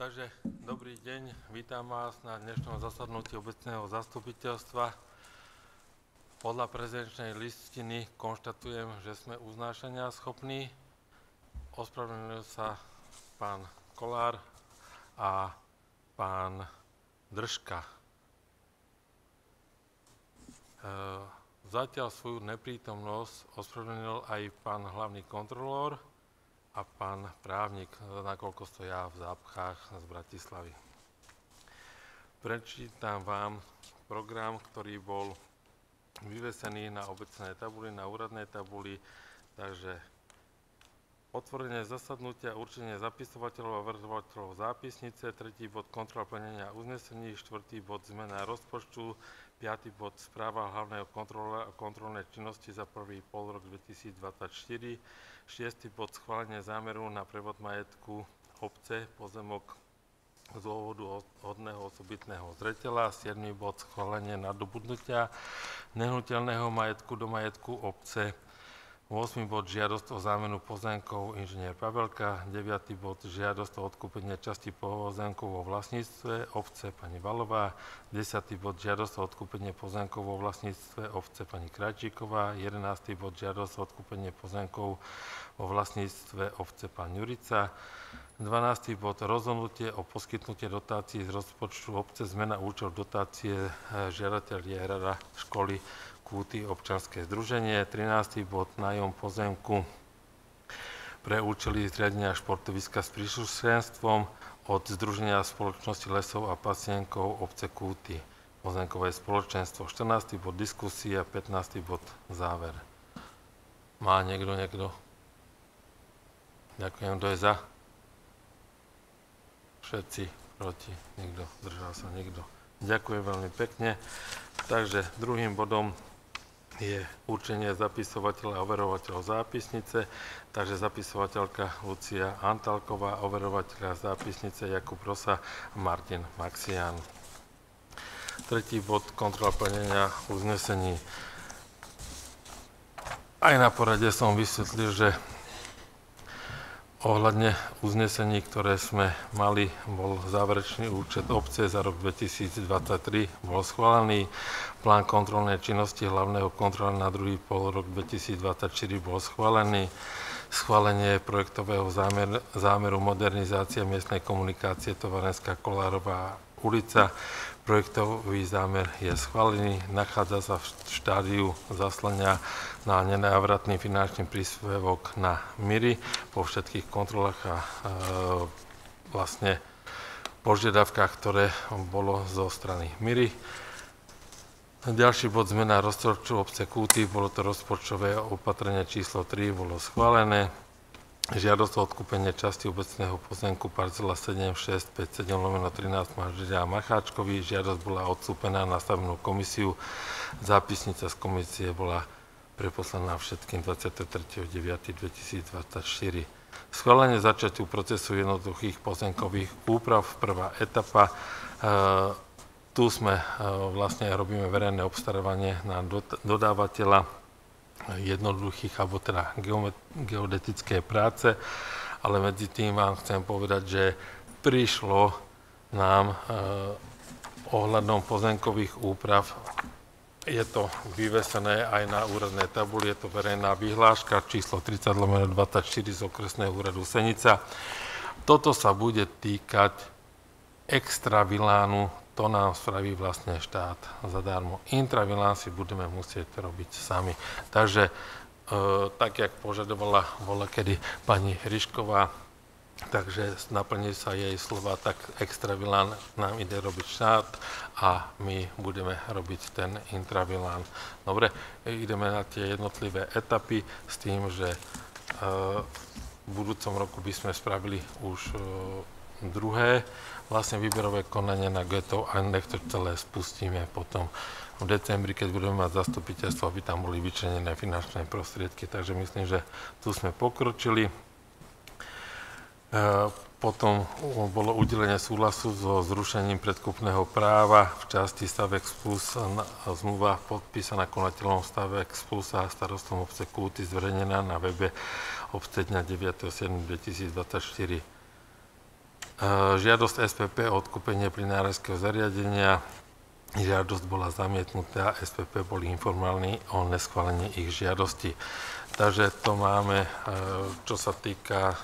Takže dobrý deň, vítam vás na dnešnom zasadnutí obecného zastupiteľstva. Podľa prezenčnej listiny konštatujem, že sme uznášania schopní. Ospravedlňujú sa pán Kolár a pán Držka. Zatiaľ svoju neprítomnosť ospravedlnil aj pán hlavný kontrolór a pán právnik, nakoľko stoja v zápchách z Bratislavy. Prečítam vám program, ktorý bol vyvesený na obecnej tabuli, na úradnej tabuli, takže otvorenie zasadnutia, určenie zapisovateľov a vrchovateľov zápisnice, 3. bod kontrola plnenia uznesení, 4. bod zmena rozpočtu, 5. bod správa hlavného kontrolóra o kontrolnej činnosti za prvý polrok 2024, 6. bod schválenie zámeru na prevod majetku obce pozemok z dôvodu hodného osobitného zreteľa, 7. bod schválenie nadobudnutia nehnuteľného majetku do majetku obce, 8. bod žiadosť o zámenu pozemkov inžinier Pavelka, 9. bod žiadosť o odkúpenie časti pozemkov vo vlastníctve obce pani Valová, 10. bod žiadosť o odkúpenie pozemkov vo vlastníctve obce pani Krajčíková, 11. bod žiadosť o odkúpenie pozemkov vo vlastníctve obce pán Jurica, 12. bod rozhodnutie o poskytnutie dotácií z rozpočtu obce, zmena účel dotácie, žiadateľ je rada školy Kúty občianske združenie, 13. bod nájom pozemku pre účely zriadenia športoviska s príslušenstvom od Združenia spoločnosti lesov a pasienkov obce Kúty, pozemkové spoločenstvo, 14. bod diskusia, 15. bod záver. Má niekto? Ďakujem, kto je za? Všetci proti, nikto, zdržal sa nikto. Ďakujem veľmi pekne. Takže druhým bodom je určenie zapisovateľa a overovateľov zápisnice. Takže zapisovateľka Lucia Antalková, overovateľa zápisnice Jakub Rosa a Martin Maxián. 3. bod kontrola plnenia uznesení. Aj na porade som vysvetlil, že ohľadne uznesení, ktoré sme mali, bol záverečný účet obce za rok 2023, bol schválený. Plán kontrolnej činnosti hlavného kontrola na druhý polrok 2024 bol schválený. Schválenie projektového zámeru modernizácia miestnej komunikácie Tovarenská Kolárová ulica. Projektový zámer je schválený, nachádza sa v štádiu zaslania na nenávratný finančný príspevok na MIRI po všetkých kontrolách a vlastne požiadavkách, ktoré bolo zo strany MIRI. Ďalší bod zmena rozpočtu obce Kúty, bolo to rozpočtové opatrenie číslo 3, bolo schválené. Žiadosť o odkúpenie časti obecného pozemku parcela 7657/13 manželia Macháčkovi. Žiadosť bola odstúpená na stavebnú komisiu. Zápisnica z komisie bola preposlaná všetkým 23.9.2024. Schválenie začiatiu procesu jednoduchých pozemkových úprav, prvá etapa. Tu sme vlastne robíme verejné obstarávanie na dodávateľa jednoduchých alebo teda geodetické práce, ale medzi tým vám chcem povedať, že prišlo nám ohľadom pozemkových úprav, je to vyvesené aj na úradnej tabuli, je to verejná vyhláška číslo 30/24 z okresného úradu Senica. Toto sa bude týkať extravilánu, to nám spraví vlastne štát zadarmo. Intravilán si budeme musieť robiť sami. Takže tak, jak požadovala volakedy pani Ryšková, takže naplní sa jej slova, tak extravilán nám ide robiť štát a my budeme robiť ten intravilán. Dobre, ideme na tie jednotlivé etapy s tým, že v budúcom roku by sme spravili už druhé vlastne výberové konanie na geto a nech to celé spustíme potom v decembri, keď budeme mať zastupiteľstvo, aby tam boli vyčlenené finančné prostriedky. Takže myslím, že tu sme pokročili. Potom bolo udelenie súhlasu so zrušením predkupného práva v časti Stavex Plus, zmluva podpísaná konateľom Stavex Plus a starostom obce Kúty zverejnená na webe obce dňa 9.7.2024. Žiadosť SPP o odkúpenie plynárenského zariadenia. Žiadosť bola zamietnutá. SPP boli informovaní o neschválení ich žiadosti. Takže to máme, čo sa týka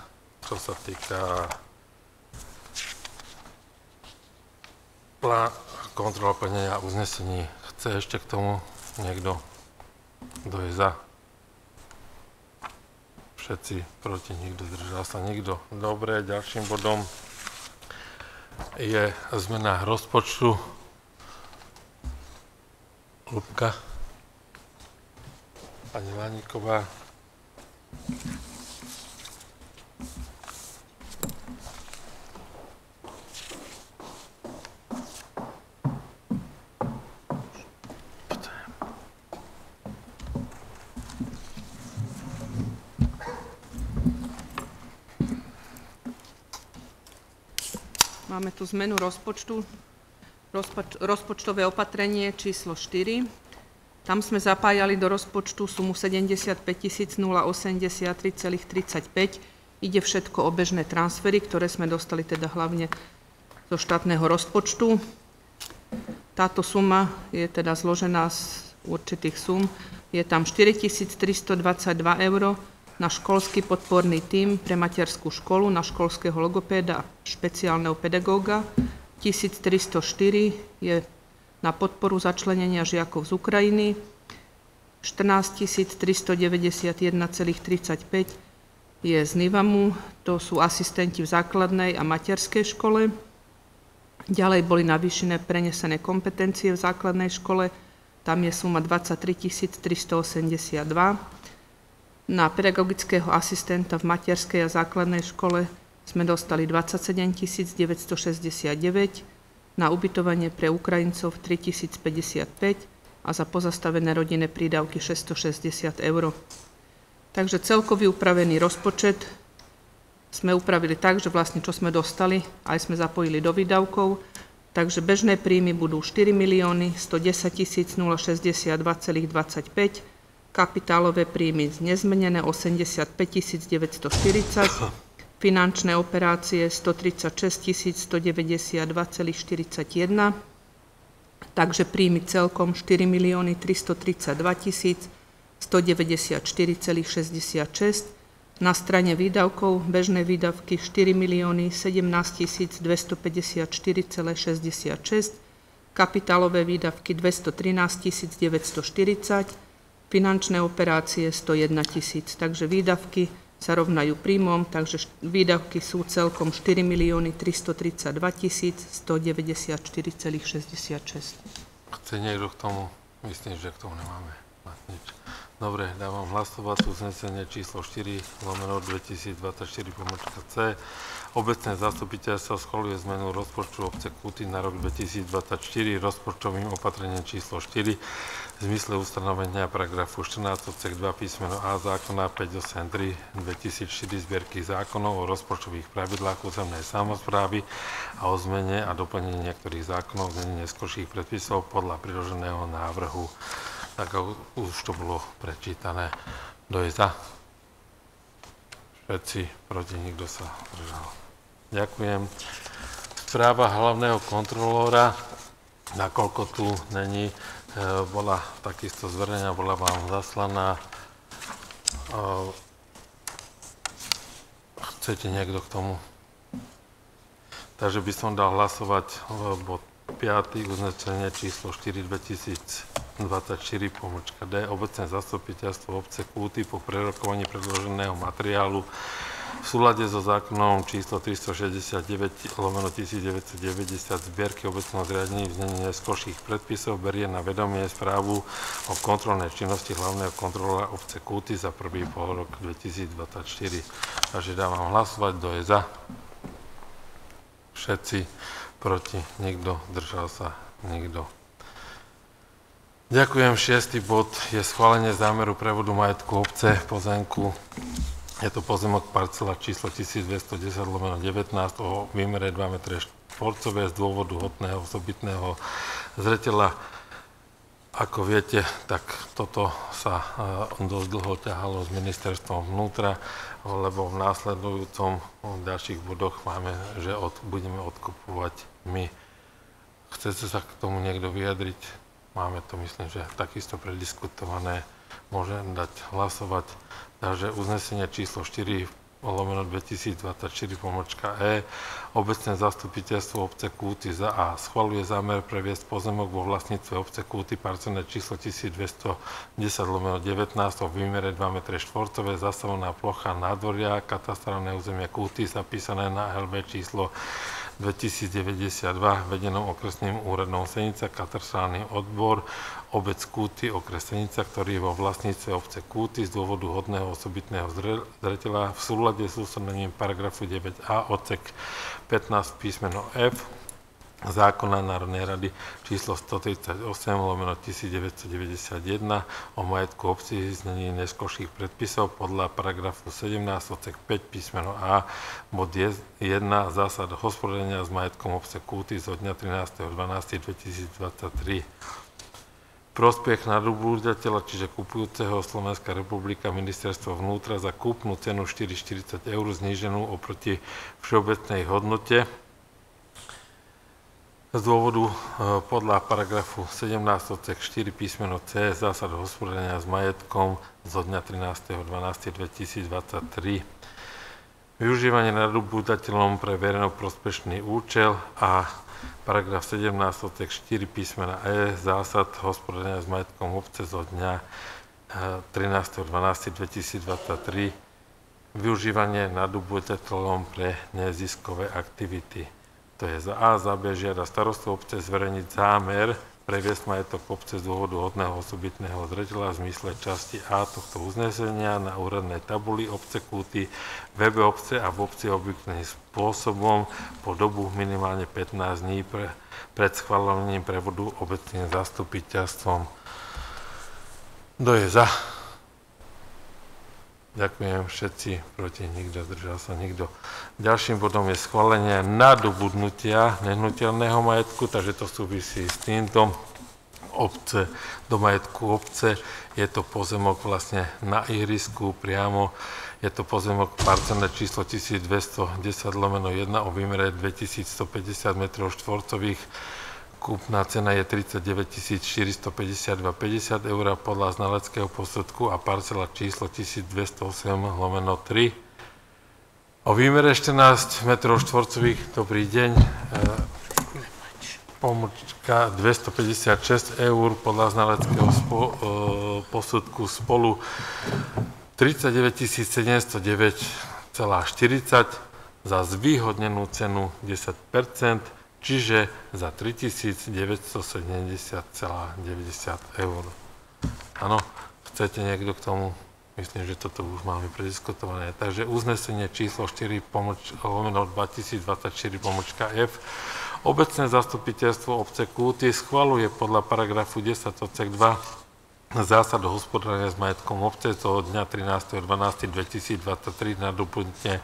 kontrola plnenia uznesení. Chce ešte k tomu niekto? Kto je za? Všetci proti, nikto, zdržal sa nikto. Dobre, ďalším bodom je zmena rozpočtu. Ľubka, pani Lániková. Máme tu zmenu rozpočtu, rozpočtové opatrenie číslo 4. Tam sme zapájali do rozpočtu sumu 75 083,35. Ide všetko o bežné transfery, ktoré sme dostali teda hlavne zo štátneho rozpočtu. Táto suma je teda zložená z určitých sum. Je tam 4322 eur na školský podporný tím pre materskú školu, na školského logopéda a špeciálneho pedagóga. 1304 je na podporu začlenenia žiakov z Ukrajiny. 14 391,35 je z NIVAMu, to sú asistenti v základnej a materskej škole. Ďalej boli navýšené prenesené kompetencie v základnej škole, tam je suma 23 382. Na pedagogického asistenta v materskej a základnej škole sme dostali 27 969, na ubytovanie pre Ukrajincov 3055 a za pozastavené rodinné prídavky 660 eur. Takže celkový upravený rozpočet sme upravili tak, že vlastne čo sme dostali, aj sme zapojili do výdavkov, takže bežné príjmy budú 4 110 062,25, kapitálové príjmy nezmenené 85 940, finančné operácie 136 192,41, takže príjmy celkom 4 332 194,66. Na strane výdavkov bežné výdavky 4 17 254,66, kapitálové výdavky 213 940, finančné operácie 101 000. Takže výdavky sa rovnajú príjmom, takže výdavky sú celkom 4 332 194,66. Chce niekto k tomu? Myslím, že k tomu nemáme nič. Dobre, dávam hlasovať uznesenie číslo 4/2024-C. Obecné zastupiteľstvo schvaľuje zmenu rozpočtu obce Kúty na rok 2024 rozpočtovým opatrením číslo 4 v zmysle ustanovenia paragrafu 14 odsek 2 písmeno A zákona 583/2004 zbierky zákonov o rozpočtových pravidlách územnej samosprávy a o zmene a doplnení niektorých zákonov znení neskorších predpisov podľa priloženého návrhu. Tak už to bolo prečítané. Kto je za? Všetci, proti, nikto sa zdržal. Ďakujem. Správa hlavného kontrolóra, nakoľko tu není, bola takisto zverejnená, bola vám zaslaná. Chcete niekto k tomu? Takže by som dal hlasovať bod 5. uznesenie číslo 4/2024-D. Obecné zastupiteľstvo obce Kúty po prerokovaní predloženého materiálu v súlade so zákonom číslo 369/1990 zbierky obecného zriadení v znení neskorších predpisov berie na vedomie správu o kontrolnej činnosti hlavného kontrolóra obce Kúty za prvý polrok 2024. Takže dávam hlasovať, kto je za. Všetci, proti, nikto, zdržal sa, nikto. Ďakujem. 6. bod je schválenie zámeru prevodu majetku obce pozemku. Je to pozemok parcela číslo 1210/19 o výmere 2 m štvorcové z dôvodu hmotného osobitného zreteľa Ako viete, tak toto sa dosť dlho ťahalo s ministerstvom vnútra, lebo v následujúcom v ďalších bodoch máme, že budeme odkupovať my. Chcete sa k tomu niekto vyjadriť? Máme to, myslím, že takisto prediskutované. Môžem dať hlasovať. Takže uznesenie číslo 4/2024-E. Obecné zastupiteľstvo obce Kúty za A schvaľuje zámer previesť pozemok vo vlastníctve obce Kúty parcelné číslo 1210/19 o výmere 2 m štvorcové, zastavená plocha nádvoria, katastrálne územie Kúty zapísané na LB číslo 2092 vedenom okresným úradom Senica, katastrálny odbor obec Kúty, okres Senica, ktorý je vo vlastníctve obce Kúty z dôvodu hodného osobitného zreteľa v súlade s ustanovením paragrafu 9a odsek 15 písmeno F zákona Národnej rady číslo 138/1991 o majetku obcí znení neskorších predpisov podľa paragrafu 17 odsek 5 písmeno A bod 1 zásad hospodárenia s majetkom obce Kúty zo dňa 13.12.2023. Prospech nadobúdateľa, čiže kupujúceho Slovenská republika, ministerstvo vnútra za kúpnu cenu 4,40 eur zníženú oproti všeobecnej hodnote z dôvodu podľa paragrafu 17 odsek 4 písmeno C zásad hospodárenia s majetkom zo dňa 13.12.2023. Využívanie nadobúdateľom pre verejnoprospešný účel a paragraf 17 odsek 4 písmena E zásad hospodárenia s majetkom obce zo dňa 13.12.2023. Využívanie nadobúdateľom pre neziskové aktivity. To je za A, za B žiada starostu obce zverejniť zámer previesť majetok obce z dôvodu hodného osobitného zreteľa v zmysle časti A tohto uznesenia na úradnej tabuli obce Kúty, webe obce a v obci obvyklým spôsobom po dobu minimálne 15 dní pred schválením prevodu obecným zastupiteľstvom. Kto je za? Ďakujem všetci, proti nikto, zdržal sa nikto. Ďalším bodom je schválenie nadobudnutia nehnuteľného majetku, takže to súvisí s týmto. Obce, do majetku obce, je to pozemok vlastne na ihrisku priamo, je to pozemok parcelné číslo 1210/1 o výmere 2150 m štvorcových. Kúpna cena je 39 452,50 eur podľa znaleckého posudku a parcela číslo 1208/3 o výmere 14 m štvorcových. Dobrý deň. Pomočka 256 eur podľa znaleckého posudku spolu 39 709,40 za zvýhodnenú cenu 10%, čiže za 3970,90 eur. Áno, chcete niekto k tomu? Myslím, že toto už máme prediskutované. Takže uznesenie číslo 4/2024-F. Obecné zastupiteľstvo obce Kúty schvaľuje podľa paragrafu 10 odsek 2 zásad hospodárenia s majetkom obce zo dňa 13.12.2023 na doplnenie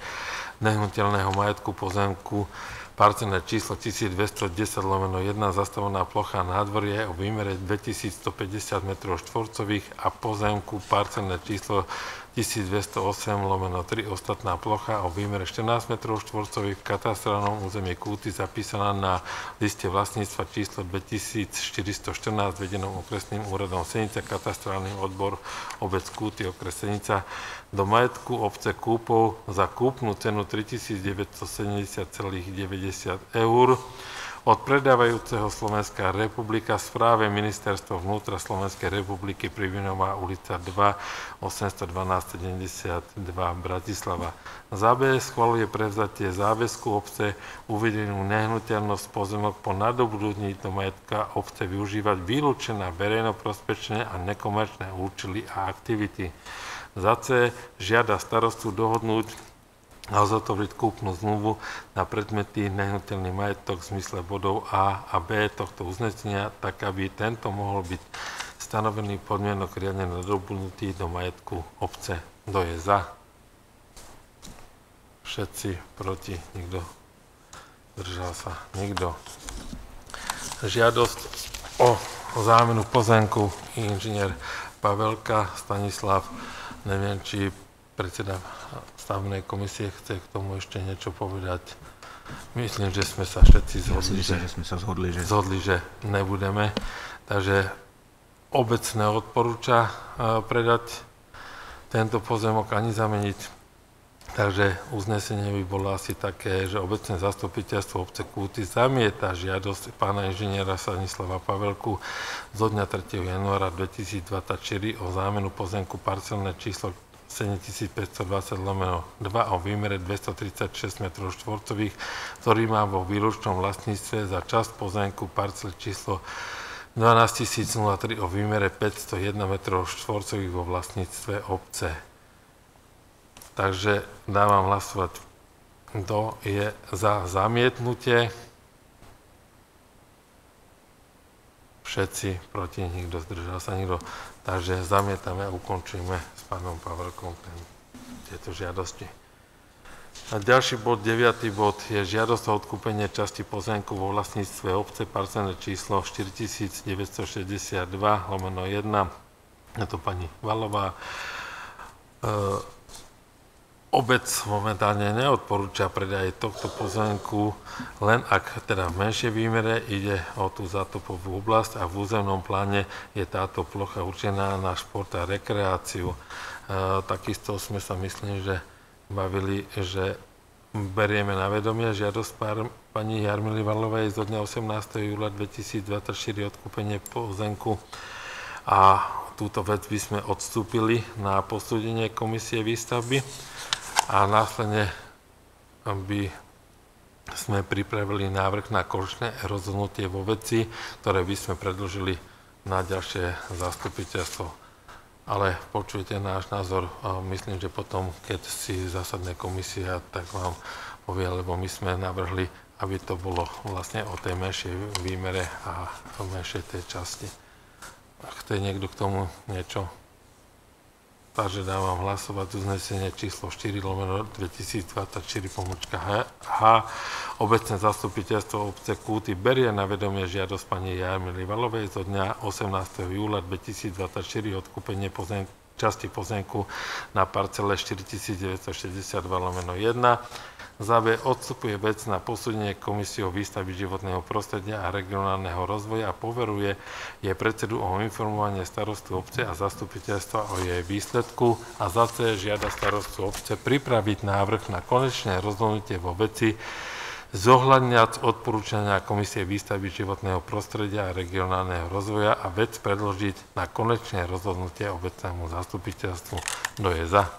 nehnuteľného majetku pozemku parcelné číslo 1210/1 zastavená plocha nádvorie o výmere 2150 m štvorcových a pozemku parcelné číslo 1208/3 ostatná plocha o výmere 14 m štvorcových v katastrálnom území Kúty zapísaná na liste vlastníctva číslo 2414 vedenom okresným úradom Senica, katastrálny odbor obec Kúty, okres Senica, do majetku obce Kúpov za kúpnu cenu 3970,90 eur od predávajúceho Slovenská republika správe Ministerstva vnútra Slovenskej republiky Privinová ulica 2, 812 72 Bratislava. Za B schvaľuje prevzatie záväzku obce uvedenú nehnuteľnosť pozemok po nadobudnutí do majetka obce využívať vylúčené verejnoprospečné a nekomerčné účely a aktivity. Za C žiada starostu dohodnúť a uzatvoriť kúpnu zmluvu na predmetný nehnuteľný majetok v zmysle bodov A a B tohto uznesenia, tak aby tento mohol byť stanovený podmienok riadne nadobudnutý do majetku obce. Kto je za? Všetci proti? Nikto? Zdržal sa? Nikto? Žiadosť o zámenu pozemku inžinier Pavelka Stanislav. Neviem, či predseda stavebnej komisie chce k tomu ešte niečo povedať. Myslím, že sme sa všetci zhodli, že nebudeme. Takže obecné odporúča predať tento pozemok ani zameniť. Takže uznesenie by bolo asi také, že obecné zastupiteľstvo obce Kúty zamieta žiadosť pána inžiniera Stanislava Pavelku zo dňa 3. januára 2024 o zámenu pozemku parcelné číslo 7520/2 o výmere 236 m², ktorý má vo výlučnom vlastníctve za časť pozemku parcel číslo 12003 o výmere 501 m² vo vlastníctve obce. Takže dávam hlasovať, kto je za zamietnutie. Všetci proti, nikto, zdržal sa nikto. Takže zamietame a ukončíme s pánom Pavelkom tieto žiadosti. A ďalší bod, 9. bod, je žiadosť o odkúpenie časti pozemku vo vlastníctve obce, parcelné číslo 4962/1. Je to pani Valová. Obec momentálne neodporúča predaj tohto pozemku, len ak teda v menšej výmere ide o tú zátopovú oblasť a v územnom pláne je táto plocha určená na šport a rekreáciu. Takisto sme sa, myslím, že bavili, že berieme na vedomie žiadosť pani Jarmily Valovej zo dňa 18. júla 2024 odkúpenie pozemku a túto vec by sme odstúpili na posúdenie komisie výstavby. A následne by sme pripravili návrh na konečné rozhodnutie vo veci, ktoré by sme predložili na ďalšie zastupiteľstvo. Ale počujete náš názor, myslím, že potom, keď si zasadne komisia, tak vám povie, lebo my sme navrhli, aby to bolo vlastne o tej menšej výmere a o menšej tej časti. Chce niekto k tomu niečo? Takže dávam hlasovať uznesenie číslo 4/2024-H. Obecné zastupiteľstvo obce Kúty berie na vedomie žiadosť pani Jarmily Valovej zo dňa 18. júla 2024 odkúpenie časti pozemku na parcele 4962/1. B. Odstupuje vec na posúdenie Komisiou výstavby životného prostredia a regionálneho rozvoja a poveruje jej predsedu o informovanie starostu obce a zastupiteľstva o jej výsledku a za C. žiada starostu obce pripraviť návrh na konečné rozhodnutie vo veci zohľadňať odporúčania Komisie výstavby životného prostredia a regionálneho rozvoja a vec predložiť na konečné rozhodnutie obecnému zastupiteľstvu. Kto je za?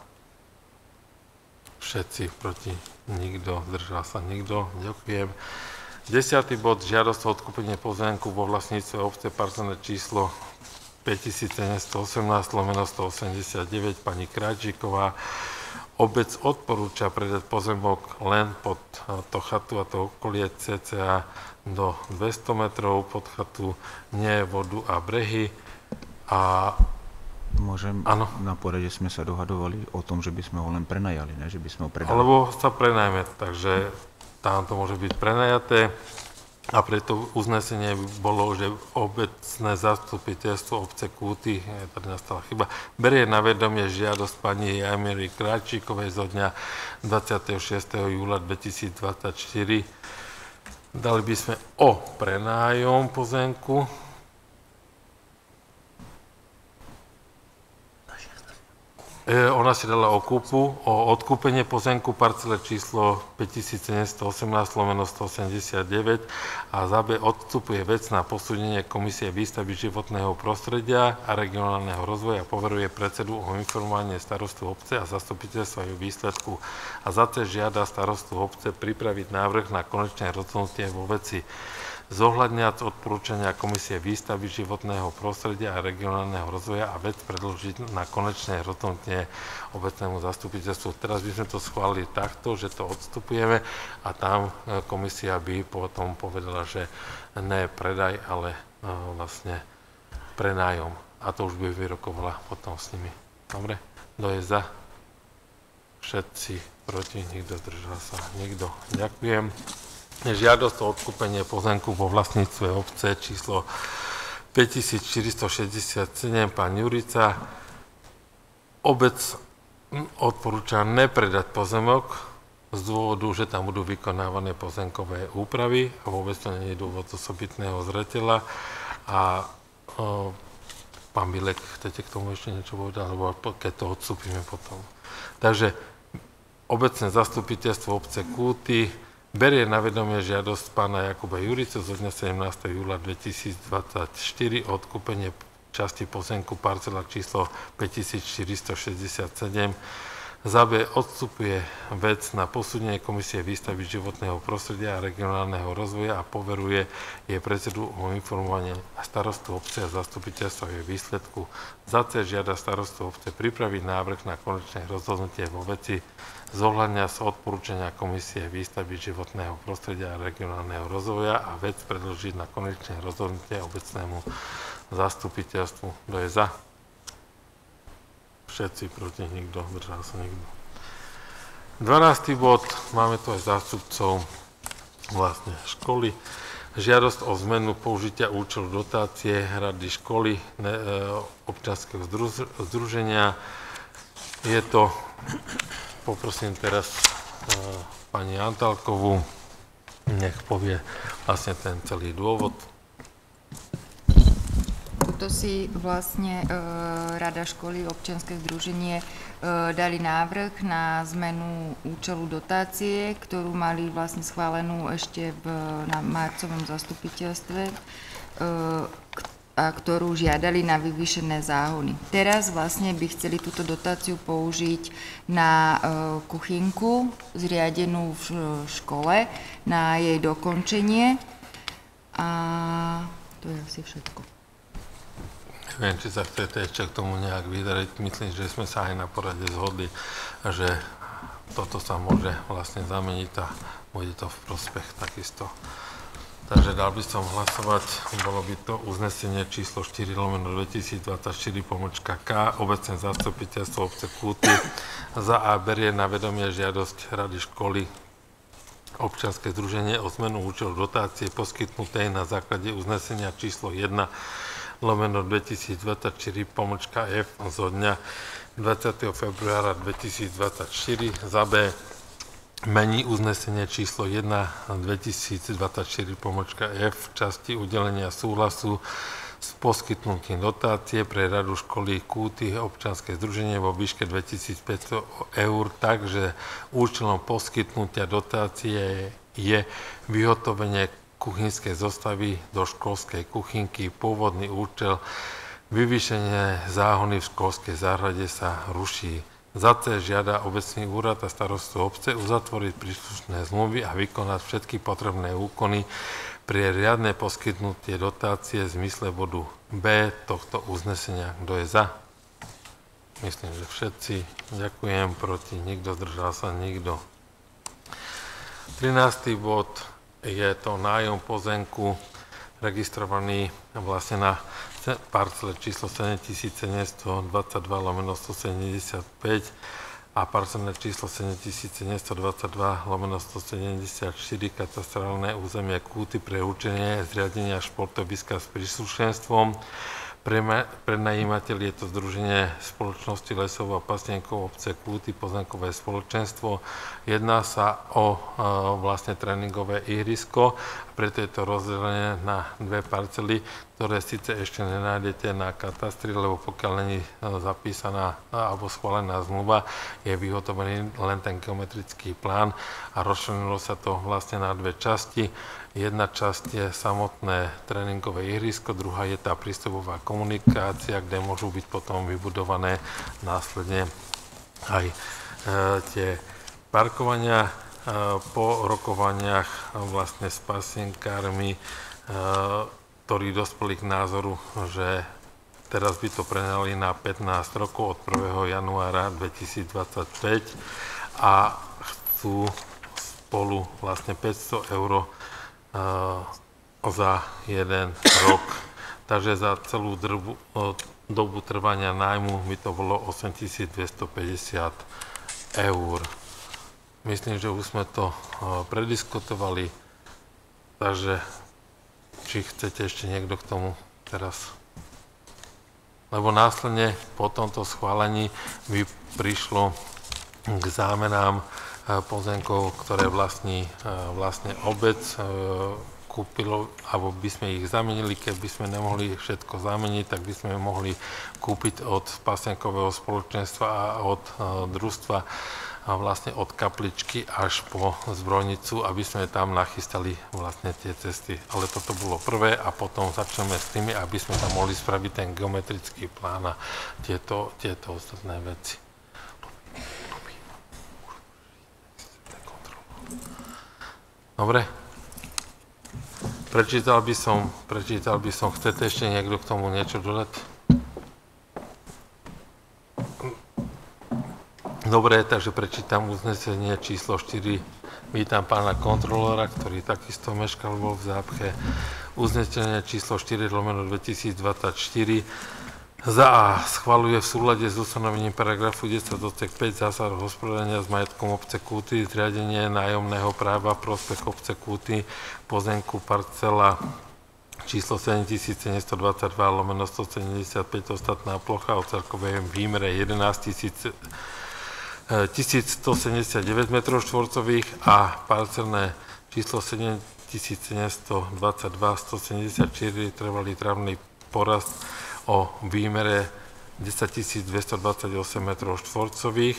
Všetci proti, nikto, zdržal sa nikto. Ďakujem. 10. bod, žiadosť o odkúpenie pozemku vo vlastníctve obce, parcelné číslo 5718/189, pani Krajčíková. Obec odporúča predať pozemok len pod to chatu a to okolie cca do 200 metrov, pod chatu nie vodu a brehy. A môžem, áno. Na porade sme sa dohadovali o tom, že by sme ho len prenajali, ne? Že by sme ho predali. Alebo sa prenajme, takže tam to môže byť prenajaté a preto uznesenie bolo, že obecné zastupiteľstvo obce Kúty, tady nastala chyba, berie na vedomie žiadosť pani Jarmily Krajčíkovej zo dňa 26. júla 2024. Dali by sme o prenájom pozemku. Ona si dala o odkúpenie pozemku parcele číslo 5718/189 a za B odstupuje vec na posúdenie Komisie výstavby životného prostredia a regionálneho rozvoja a poveruje predsedu o informovanie starostu obce a zastupiteľstva jej výsledku a za C žiada starostu obce pripraviť návrh na konečné rozhodnutie vo veci zohľadňať odporúčania Komisie výstavby životného prostredia a regionálneho rozvoja a vec predložiť na konečné rozhodnutie obecnému zastupiteľstvu. Teraz by sme to schválili takto, že to odstupujeme a tam komisia by potom povedala, že ne predaj, ale vlastne prenájom. A to už by vyrokovala potom s nimi. Dobre? Kto je za? Všetci proti, nikto zdržal sa, nikto. Ďakujem. Žiadosť o odkúpenie pozemku vo vlastníctve obce číslo 5467, pán Jurica. Obec odporúča nepredať pozemok z dôvodu, že tam budú vykonávané pozemkové úpravy a vôbec to nie je dôvod osobitného zreteľa. A pán Bilek, chcete k tomu ešte niečo povedať, alebo keď to odstúpime potom. Takže obecné zastupiteľstvo obce Kúty berie na vedomie žiadosť pána Jakuba Juricu zo dňa 17. júla 2024 o odkúpenie časti pozemku parcela číslo 5467. Za B odstupuje vec na posúdenie Komisie výstavby životného prostredia a regionálneho rozvoja a poveruje jej predsedu o informovanie starostu obce a zastupiteľstva jej výsledku. Za C žiada starostu obce pripraviť návrh na konečné rozhodnutie vo veci zohľadňa z odporúčania Komisie výstavby životného prostredia a regionálneho rozvoja a vec predložiť na konečné rozhodnutie obecnému zastupiteľstvu. Kto je za? Všetci, proti nikto, zdržal sa nikto. 12. bod, máme tu aj zástupcov vlastne školy. Žiadosť o zmenu použitia účelu dotácie rady školy občianskeho združenia. Je to, poprosím teraz pani Antálkovú, nech povie vlastne ten celý dôvod. Tuto si vlastne Rada školy, občianske združenie dali návrh na zmenu účelu dotácie, ktorú mali vlastne schválenú ešte na marcovom zastupiteľstve a ktorú žiadali na vyvýšené záhony. Teraz vlastne by chceli túto dotáciu použiť na kuchynku zriadenú v škole, na jej dokončenie a to je asi všetko. Neviem, či sa chcete ešte k tomu nejak vydariť. Myslím, že sme sa aj na porade zhodli, že toto sa môže vlastne zameniť a bude to v prospech takisto. Takže dal by som hlasovať, bolo by to uznesenie číslo 4/2024-K, obecné zastupiteľstvo obce Kúty. Za A berie na vedomie žiadosť Rady školy občianske združenie o zmenu účelu dotácie poskytnutej na základe uznesenia číslo 1/2024-F zo dňa 20. februára 2024. Za B mení uznesenie číslo 1/2024-F v časti udelenia súhlasu s poskytnutím dotácie pre Radu školy Kúty občianske združenie vo výške 2500 eur, takže účelom poskytnutia dotácie je vyhotovenie kuchynskej zostavy do školskej kuchynky. Pôvodný účel vyvýšenie záhony v školskej záhrade sa ruší. Za C žiada obecný úrad a starostu obce uzatvoriť príslušné zmluvy a vykonať všetky potrebné úkony pre riadne poskytnutie dotácie v zmysle bodu B tohto uznesenia. Kto je za? Myslím, že všetci. Ďakujem. Proti nikto, zdržal sa nikto. 13. bod je to nájom pozemku registrovaný vlastne na parcele číslo 7722/175 a parcelné číslo 7722/174 katastrálne územie Kúty pre určenie zriadenia športoviska s príslušenstvom. Prenajímateľ je to Združenie spoločnosti lesov a pasienkov obce Kúty, pozemkové spoločenstvo. Jedná sa o vlastne tréningové ihrisko, preto je to rozdelené na dve parcely, ktoré síce ešte nenájdete na katastri, lebo pokiaľ není zapísaná alebo schválená zmluva, je vyhotovený len ten geometrický plán a rozšírilo sa to vlastne na dve časti. Jedna časť je samotné tréningové ihrisko, druhá je tá prístupová komunikácia, kde môžu byť potom vybudované následne aj tie parkovania. Po rokovaniach vlastne s pasienkármi, ktorí dospeli k názoru, že teraz by to prenajali na 15 rokov od 1. januára 2025 a chcú spolu vlastne 500 eur za jeden rok. Takže za celú dobu trvania nájmu by to bolo 8250 eur. Myslím, že už sme to prediskutovali, takže či chcete ešte niekto k tomu teraz. Lebo následne po tomto schválení by prišlo k zámenám pozemkov, ktoré vlastní obec, kúpilo, alebo by sme ich zamenili, keby sme nemohli všetko zameniť, tak by sme mohli kúpiť od pasienkového spoločenstva a od družstva a vlastne od kapličky až po zbrojnicu, aby sme tam nachystali vlastne tie cesty. Ale toto bolo prvé a potom začneme s tými, aby sme tam mohli spraviť ten geometrický plán a tieto ostatné veci. Dobre? Prečítal by som, chcete ešte niekto k tomu niečo dodať? Dobre, takže prečítam uznesenie číslo 4. Vítam pána kontrolóra, ktorý takisto meškal, bol v zápche. Uznesenie číslo 4/2024. Za A. Schvaľuje v súlade s ustanovením paragrafu 10 odsek 5 zásad hospodárenia s majetkom obce Kúty zriadenie nájomného práva v prospech obce Kúty pozemku parcela číslo 7722/175 ostatná plocha o celkovej výmere 11.179 m2 a parcelné číslo 7722/174 trvalý trávny porast o výmere 10.228 m2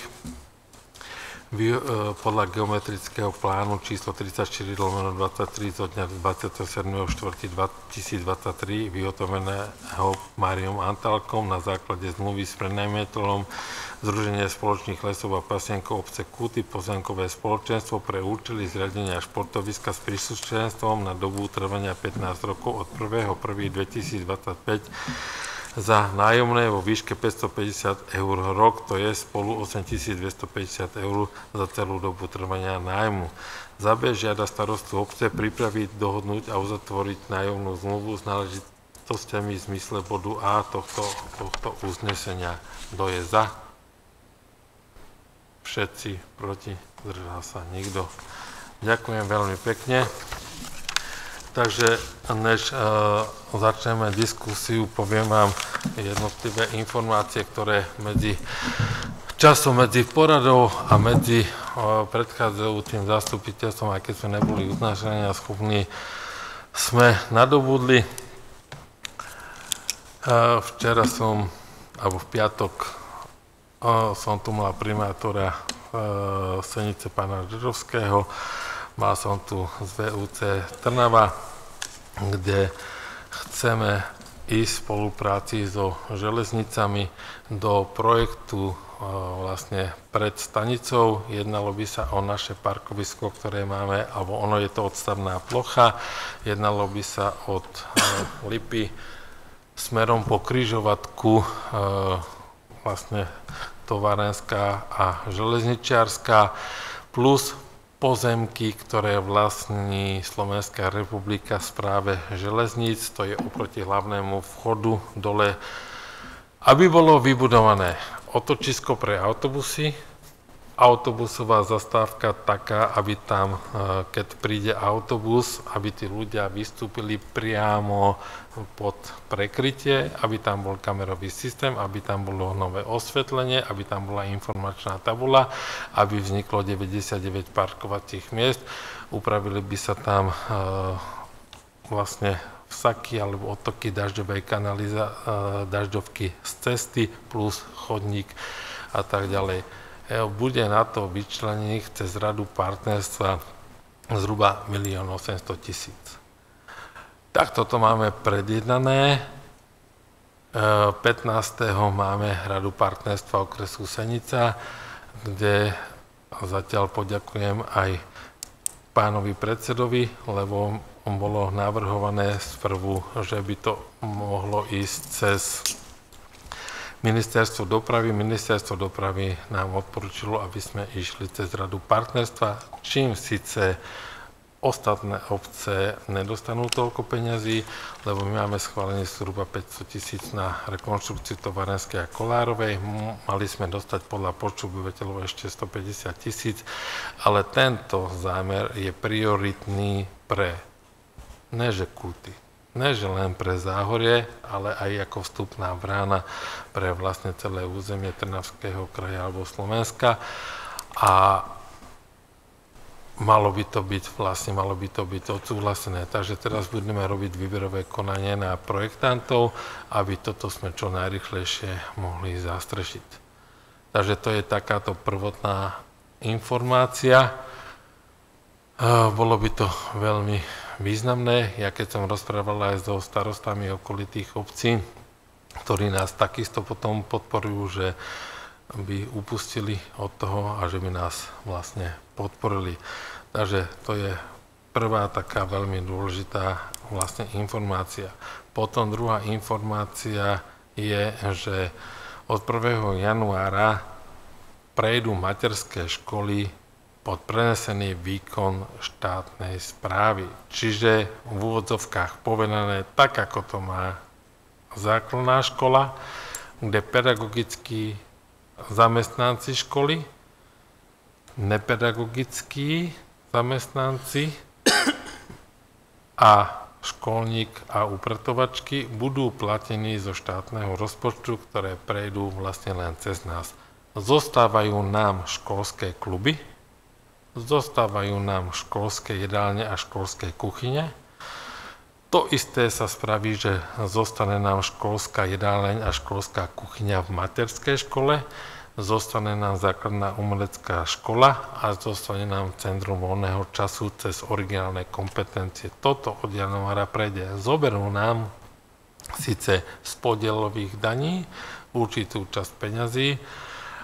podľa geometrického plánu číslo 34/23 zo dňa 27.4.2023 vyhotoveného Máriom Antálkom na základe zmluvy s prenajmiteľom Združenie spoločných lesov a pasienkov obce Kúty pozemkové spoločenstvo pre účely zriadenia športoviska s príslušenstvom na dobu trvania 15 rokov od 1.1.2025 za nájomné vo výške 550 eur rok, to je spolu 8250 eur za celú dobu trvania nájmu. Za B žiada starostu obce pripraviť, dohodnúť a uzatvoriť nájomnú zmluvu s náležitosťami v zmysle bodu A tohto uznesenia. Kto je za? Všetci proti? Zdržal sa nikto. Ďakujem veľmi pekne. Takže než začneme diskusiu, poviem vám jednotlivé informácie, ktoré medzi poradou a medzi predchádzajúcim zastupiteľstvom, aj keď sme neboli uznášania schopní, sme nadobudli. Včera alebo v piatok som tu mal primátora Senice pána Žežovského, mal som tu z VUC Trnava, kde chceme ísť v spolupráci so železnicami do projektu vlastne pred stanicou. Jednalo by sa o naše parkovisko, ktoré máme, alebo ono je to odstavná plocha. Jednalo by sa od Lipy smerom po križovatku vlastne továrenská a železničiarska plus pozemky, ktoré vlastní Slovenská republika v správe železníc, to je oproti hlavnému vchodu dole, aby bolo vybudované otočisko pre autobusy, autobusová zastávka taká, aby tam, keď príde autobus, aby tí ľudia vystúpili priamo pod prekrytie, aby tam bol kamerový systém, aby tam bolo nové osvetlenie, aby tam bola informačná tabuľa, aby vzniklo 99 parkovacích miest, upravili by sa tam vlastne vsaky alebo odtoky dažďovej dažďovky z cesty plus chodník a tak ďalej. Bude na to vyčlenených cez radu partnerstva zhruba 1 800 000. Tak toto máme predjednané. 15. máme radu partnerstva okresu Senica, kde zatiaľ poďakujem aj pánovi predsedovi, lebo bolo navrhované sprvu, že by to mohlo ísť cez Ministerstvo dopravy. Ministerstvo dopravy nám odporúčilo, aby sme išli cez radu partnerstva, čím síce ostatné obce nedostanú toľko peňazí, lebo my máme schválené zhruba 500 000 na rekonštrukciu Tovarenskej a Kolárovej. Mali sme dostať podľa počtu obyvateľov ešte 150 000, ale tento zámer je prioritný pre neže Kúty, neže len pre Záhorie, ale aj ako vstupná brána pre vlastne celé územie Trnavského kraja alebo Slovenska. A malo by to byť odsúhlasené. Takže teraz budeme robiť výberové konanie na projektantov, aby toto sme čo najrýchlejšie mohli zastrešiť. Takže to je takáto prvotná informácia. Bolo by to veľmi významné. Ja keď som rozprával aj so starostami okolitých obcí, ktorí nás takisto potom podporujú, že by upustili od toho a že by nás vlastne podporili. Takže to je prvá taká veľmi dôležitá vlastne informácia. Potom druhá informácia je, že od 1. januára prejdú materské školy pod prenesený výkon štátnej správy. Čiže v úvodzovkách povedané tak, ako to má základná škola, kde pedagogickí zamestnanci školy, nepedagogickí zamestnanci a školník a upratovačky budú platení zo štátneho rozpočtu, ktoré prejdú vlastne len cez nás. Zostávajú nám školské kluby, zostávajú nám školské jedálne a školské kuchyne. To isté sa spraví, že zostane nám školská jedáleň a školská kuchyňa v materskej škole, zostane nám základná umelecká škola a zostane nám centrum voľného času cez originálne kompetencie. Toto od januára prejde. Zoberú nám síce z podielových daní určitú časť peňazí,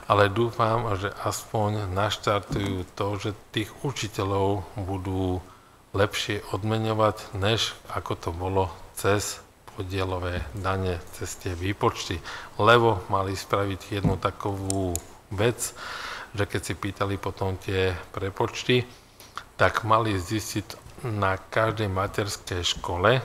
ale dúfam, že aspoň naštartujú to, že tých učiteľov budú lepšie odmeňovať, než ako to bolo cez podielové dane, cez tie výpočty. Lebo mali spraviť jednu takovú vec, že keď si pýtali potom tie prepočty, tak mali zistiť na každej materskej škole,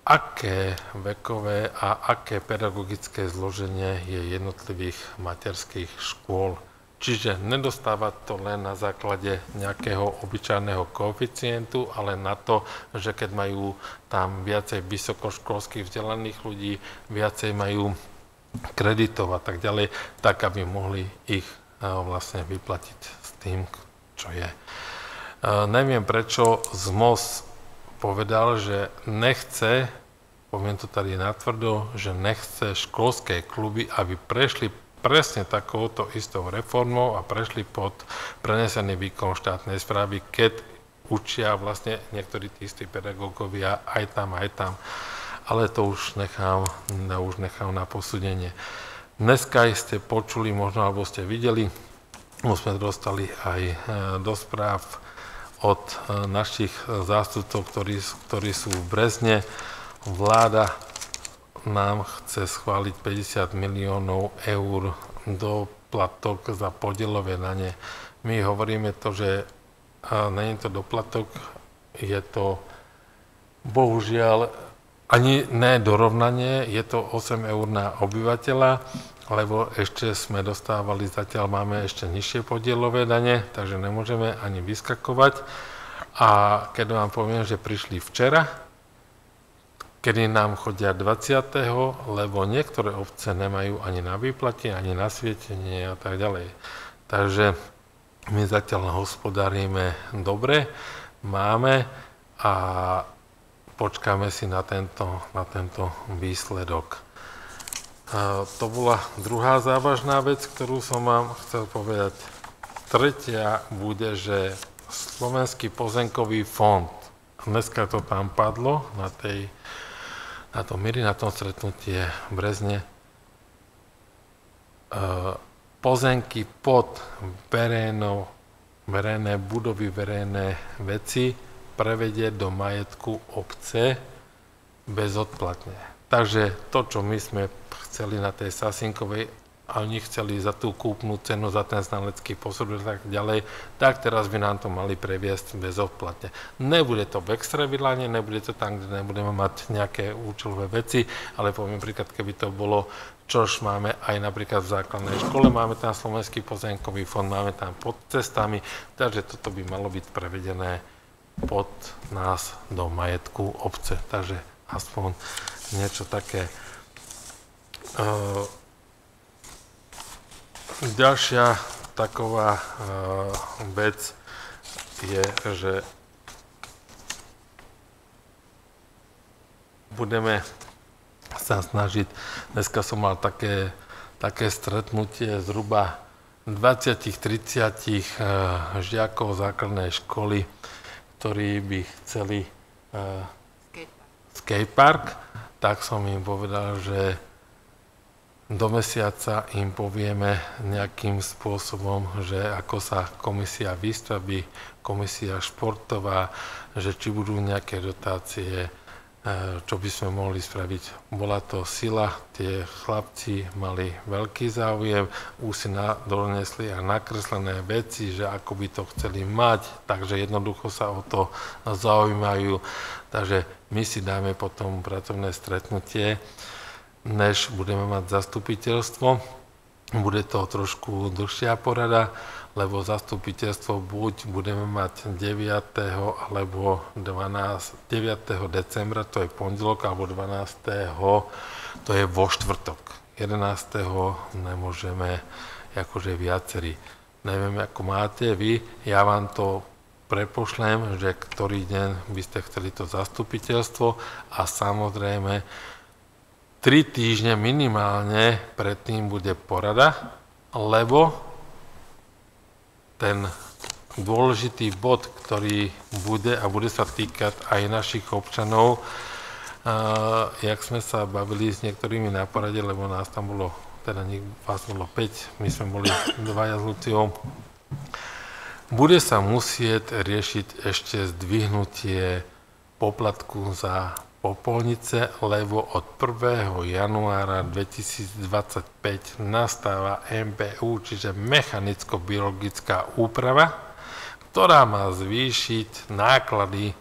aké vekové a aké pedagogické zloženie je jednotlivých materských škôl. Čiže nedostávať to len na základe nejakého obyčajného koeficientu, ale na to, že keď majú tam viacej vysokoškolských vzdelaných ľudí, viacej majú kreditov a tak ďalej, tak aby mohli ich vlastne vyplatiť s tým, čo je. Neviem, prečo ZMOS povedal, že nechce, poviem to tady natvrdo, že nechce školské kluby, aby prešli presne takouto istou reformou a prešli pod prenesený výkon štátnej správy, keď učia vlastne niektorí tí istí pedagógovia aj tam. Ale to už nechám na posúdenie. Dneska ste počuli, možno alebo ste videli, už sme dostali aj do správ od našich zástupcov, ktorí sú v Brezne. Vláda nám chce schváliť 50 miliónov eur doplatok za podielové dane. My hovoríme to, že nie je to doplatok, je to bohužiaľ ani ne dorovnanie, je to 8 eur na obyvateľa, lebo ešte sme dostávali, zatiaľ máme ešte nižšie podielové dane, takže nemôžeme ani vyskakovať. A keď vám poviem, že prišli včera, kedy nám chodia 20., lebo niektoré obce nemajú ani na výplate, ani na svietenie a tak ďalej. Takže my zatiaľ hospodárime dobre, máme a počkáme si na tento výsledok. To bola druhá závažná vec, ktorú som vám chcel povedať. Tretia bude, že Slovenský pozemkový fond, dneska to tam padlo na tom stretnutie v Brezne, pozemky pod verejné budovy, verejné veci prevedie do majetku obce bezodplatne. Takže to, čo my sme chceli na tej Sasinkovej, a oni chceli za tú kúpnu cenu, za ten znalecký posudok a tak ďalej, tak teraz by nám to mali previesť bezodplatne. Nebude to v extraviláne, nebude to tam, kde nebudeme mať nejaké účelové veci, ale poviem príklad, keby to bolo, čož máme aj napríklad v základnej škole, máme tam Slovenský pozemkový fond, máme tam pod cestami, takže toto by malo byť prevedené pod nás do majetku obce. Takže aspoň niečo také. Ďalšia taková vec je, že budeme sa snažiť, dneska som mal také stretnutie zhruba 20-30 žiakov základnej školy, ktorí by chceli skatepark, tak som im povedal, že do mesiaca im povieme nejakým spôsobom, že ako sa komisia výstavby, komisia športová, že či budú nejaké dotácie, čo by sme mohli spraviť. Bola to sila, tie chlapci mali veľký záujem, už si donesli aj nakreslené veci, že ako by to chceli mať, takže jednoducho sa o to zaujímajú. Takže my si dáme potom pracovné stretnutie, než budeme mať zastupiteľstvo. Bude to trošku dlhšia porada, lebo zastupiteľstvo buď budeme mať 9. alebo 9. decembra, to je pondelok, alebo 12. to je vo štvrtok. 11. nemôžeme akože viacerí. Neviem, ako máte vy, ja vám to prepošlem, že ktorý deň by ste chceli to zastupiteľstvo a samozrejme 3 týždne minimálne predtým bude porada, lebo ten dôležitý bod, ktorý bude a bude sa týkať aj našich občanov, jak sme sa bavili s niektorými na porade, lebo nás tam bolo, teda vás bolo 5, my sme boli 2 s Luciou, bude sa musieť riešiť ešte zdvihnutie poplatku za popolnice, lebo od 1. januára 2025 nastáva MBU, čiže mechanicko-biologická úprava, ktorá má zvýšiť náklady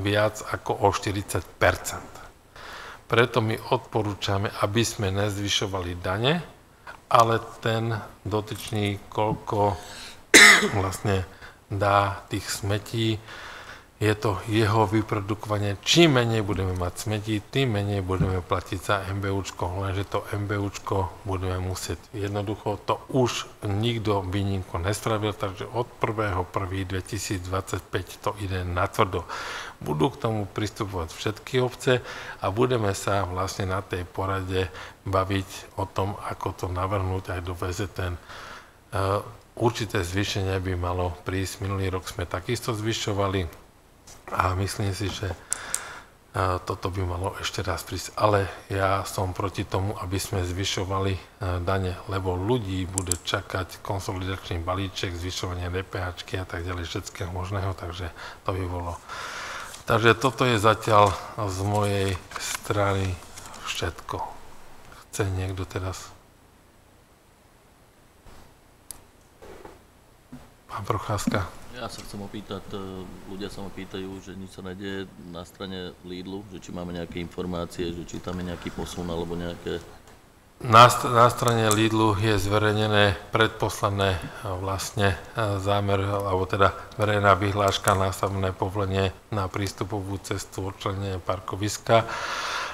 viac ako o 40 %. Preto my odporúčame, aby sme nezvyšovali dane, ale ten dotyčný, koľko vlastne dá tých smetí, je to jeho vyprodukovanie. Čím menej budeme mať smetí, tým menej budeme platiť za MBUčko, lenže to MBUčko budeme musieť. Jednoducho to už nikto výnimku nespravil, takže od 1.1.2025 to ide natvrdo. Budú k tomu pristupovať všetky obce a budeme sa vlastne na tej porade baviť o tom, ako to navrhnúť aj do VZN. Určité zvýšenie by malo prísť. Minulý rok sme takisto zvyšovali, a myslím si, že toto by malo ešte raz prísť. Ale ja som proti tomu, aby sme zvyšovali dane, lebo ľudí bude čakať konsolidačný balíček, zvyšovanie DPH a tak ďalej, všetkého možného, takže to by bolo. Takže toto je zatiaľ z mojej strany všetko. Chce niekto teraz? Pán Procházka. Ja sa chcem opýtať, ľudia sa ma pýtajú, že nič sa nedieje na strane Lidlu, že či máme nejaké informácie, že či tam je nejaký posun alebo nejaké... Na strane Lidlu je zverejnené predposledné vlastne zámer, alebo teda verejná vyhláška na stavebné povolenie na prístupovú cestu odčlenenia parkoviska.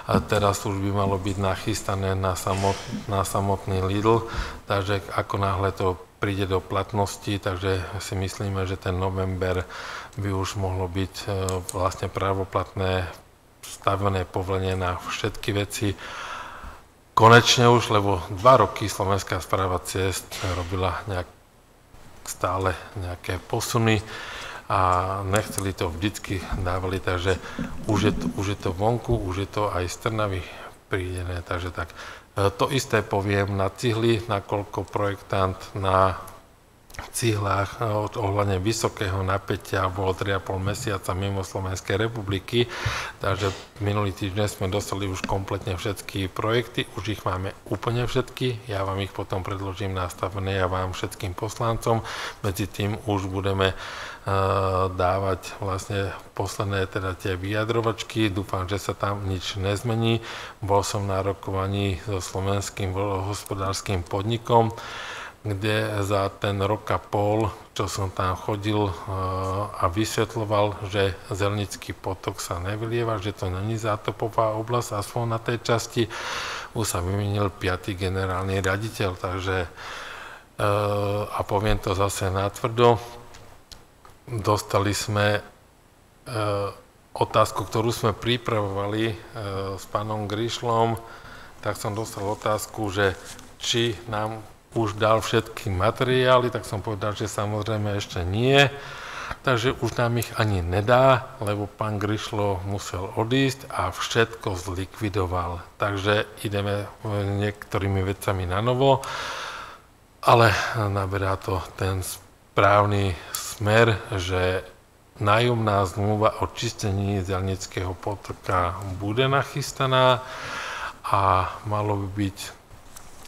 A teraz už by malo byť nachystané na samotný Lidl, takže ako náhle to príde do platnosti, takže si myslíme, že ten november by už mohlo byť vlastne právoplatné stavené povolenie na všetky veci. Konečne už, lebo 2 roky Slovenská správa ciest robila stále nejaké posuny a nechceli to vždycky dávali, takže už je to vonku, už je to aj z Trnavy prídené, takže tak. To isté poviem na cihly, nakoľko projektant na cihlách ohľadne vysokého napätia bol 3,5 mesiaca mimo Slovenskej republiky, takže minulý týždeň sme dostali už kompletne všetky projekty, už ich máme úplne všetky, ja vám ich potom predložím nastavené a vám všetkým poslancom, medzi tým už budeme dávať vlastne posledné teda tie vyjadrovačky. Dúfam, že sa tam nič nezmení. Bol som na rokovaní so Slovenským voľnohospodárskym podnikom. kde za ten rok a pol, čo som tam chodil a vysvetľoval, že Zelnický potok sa nevylieva, že to není zátopová oblasť, aspoň na tej časti, už sa vymenil 5. generálny riaditeľ, takže a poviem to zase natvrdo, dostali sme otázku, ktorú sme pripravovali s pánom Grišlom, tak som dostal otázku, že či nám už dal všetky materiály, tak som povedal, že samozrejme ešte nie, takže už nám ich ani nedá, lebo pán Grišlo musel odísť a všetko zlikvidoval. Takže ideme niektorými vecami na novo, ale naberá to ten správny smer, že nájomná zmluva o čistení Zelnického potoka bude nachystaná a malo by byť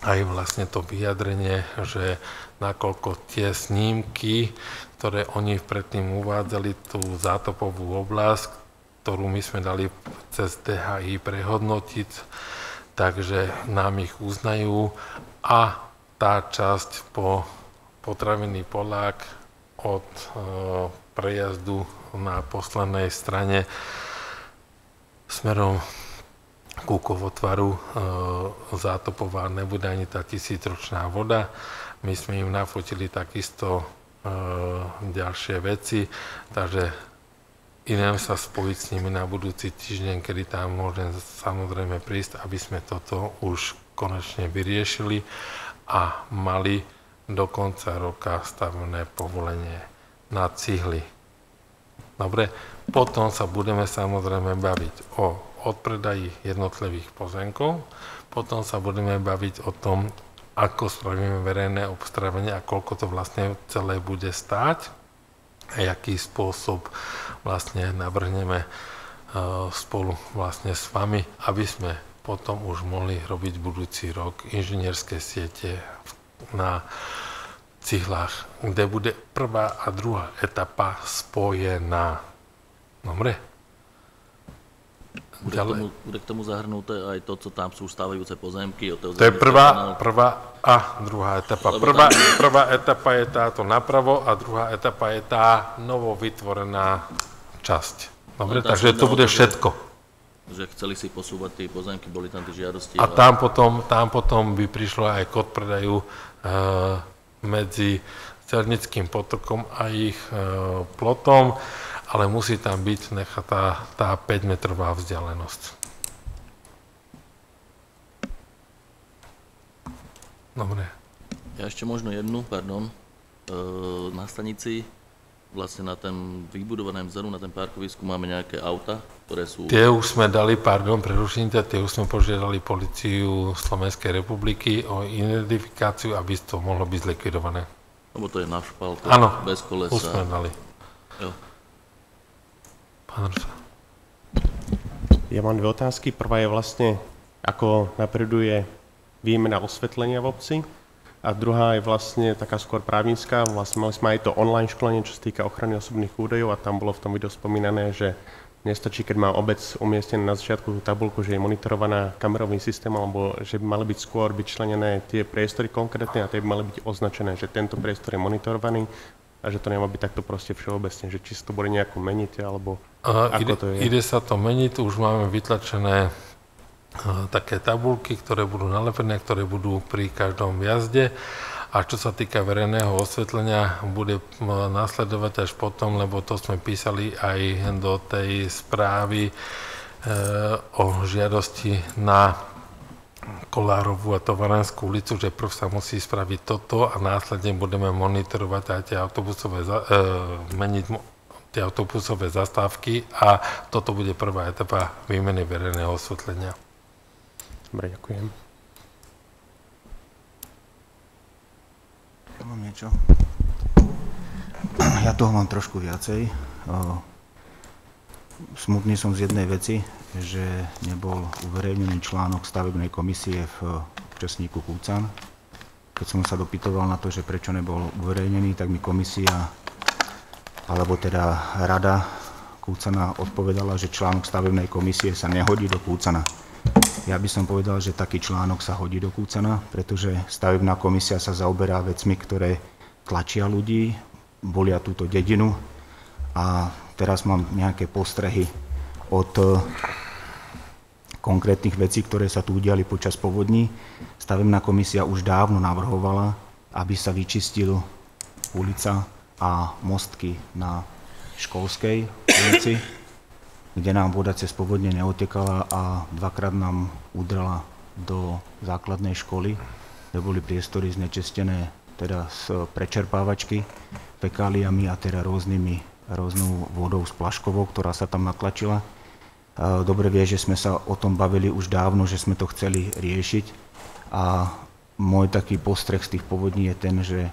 aj vlastne to vyjadrenie, že nakoľko tie snímky, ktoré oni predtým uvádzali, tú zátopovú oblasť, ktorú my sme dali cez DHI prehodnotiť, takže nám ich uznajú a tá časť po potravinný Polák od prejazdu na poslednej strane smerom ku Kovotvaru zátopová nebude ani tá 1000-ročná voda. My sme im nafotili takisto ďalšie veci, takže idem sa spojiť s nimi na budúci týždeň, kedy tam môžem samozrejme prísť, aby sme toto už konečne vyriešili a mali do konca roka stavebné povolenie na cihly. Dobre, potom sa budeme samozrejme baviť o odpredaji jednotlivých pozemkov, potom sa budeme baviť o tom, ako spravíme verejné obstarávanie a koľko to vlastne celé bude stáť a aký spôsob vlastne navrhneme spolu vlastne s vami, aby sme potom už mohli robiť budúci rok inžinierské siete na cihlách, kde bude prvá a druhá etapa spojená. Dobre? Bude k tomu zahrnuté aj to, co tam sú stávajúce pozemky? To je prvá a druhá etapa. Prvá etapa je táto napravo a druhá etapa je tá novo vytvorená časť. Dobre, takže to bude všetko. Že chceli si posúvať tie pozemky, boli tam tie žiadosti. A tam potom by prišlo aj k odpredaju medzi Zelnickým potokom a ich plotom, ale musí tam byť nechatá tá 5-metrová vzdialenosť. Dobre. Ja ešte možno jednu, pardon. Na stanici, vlastne na ten vybudovaném zelu, na ten parkovisku máme nejaké auta, ktoré sú... Tie už sme dali, preruším ťa, tie už sme požiadali políciu Slovenskej republiky o identifikáciu, aby to mohlo byť zlikvidované. Lebo to je na špalke, bez kolesa. Áno, už sme dali. Jo. Ja mám dve otázky. Prvá je vlastne, ako napreduje výmena osvetlenia v obci. A druhá je vlastne taká skôr právnická. Vlastne mali sme aj to online školenie, čo sa týka ochrany osobných údajov a tam bolo v tom videu spomínané, že nestačí, keď má obec umiestnené na začiatku tú tabuľku, že je monitorovaná kamerovým systémom, alebo že by mali byť skôr vyčlenené tie priestory konkrétne a tie by mali byť označené, že tento priestor je monitorovaný a že to nemá byť takto proste všeobecne, že či sa to bude nejako meniť, alebo ako to je. Ide sa to meniť, už máme vytlačené také tabuľky, ktoré budú nalepené, ktoré budú pri každom jazde. A čo sa týka verejného osvetlenia, bude nasledovať až potom, lebo to sme písali aj do tej správy o žiadosti na Kolárovú a Tovarenskú ulicu, že prv sa musí spraviť toto a následne budeme monitorovať aj tie autobusové, meniť tie autobusové zastávky a toto bude prvá etapa výmeny verejného osvetlenia. Dobre, ďakujem. Ja mám niečo. Ja toho mám trošku viacej. Smutný som z jednej veci, že nebol uverejnený článok stavebnej komisie v časníku Kúcan. Keď som sa dopytoval na to, že prečo nebol uverejnený, tak mi komisia, alebo teda rada Kúcana odpovedala, že článok stavebnej komisie sa nehodí do Kúcana. Ja by som povedal, že taký článok sa hodí do Kúcana, pretože stavebná komisia sa zaoberá vecmi, ktoré tlačia ľudí, bolia túto dedinu a teraz mám nejaké postrehy od konkrétnych vecí, ktoré sa tu udiali počas povodní. Stavebná komisia už dávno navrhovala, aby sa vyčistil ulica a mostky na Školskej ulici, kde nám voda cez povodne neotekala a dvakrát nám udrala do základnej školy, kde boli priestory znečistené teda z prečerpávačky, fekáliami a teda rôznou vodou splaškovou, ktorá sa tam natlačila. Dobre vie, že sme sa o tom bavili už dávno, že sme to chceli riešiť a môj taký postreh z tých povodní je ten, že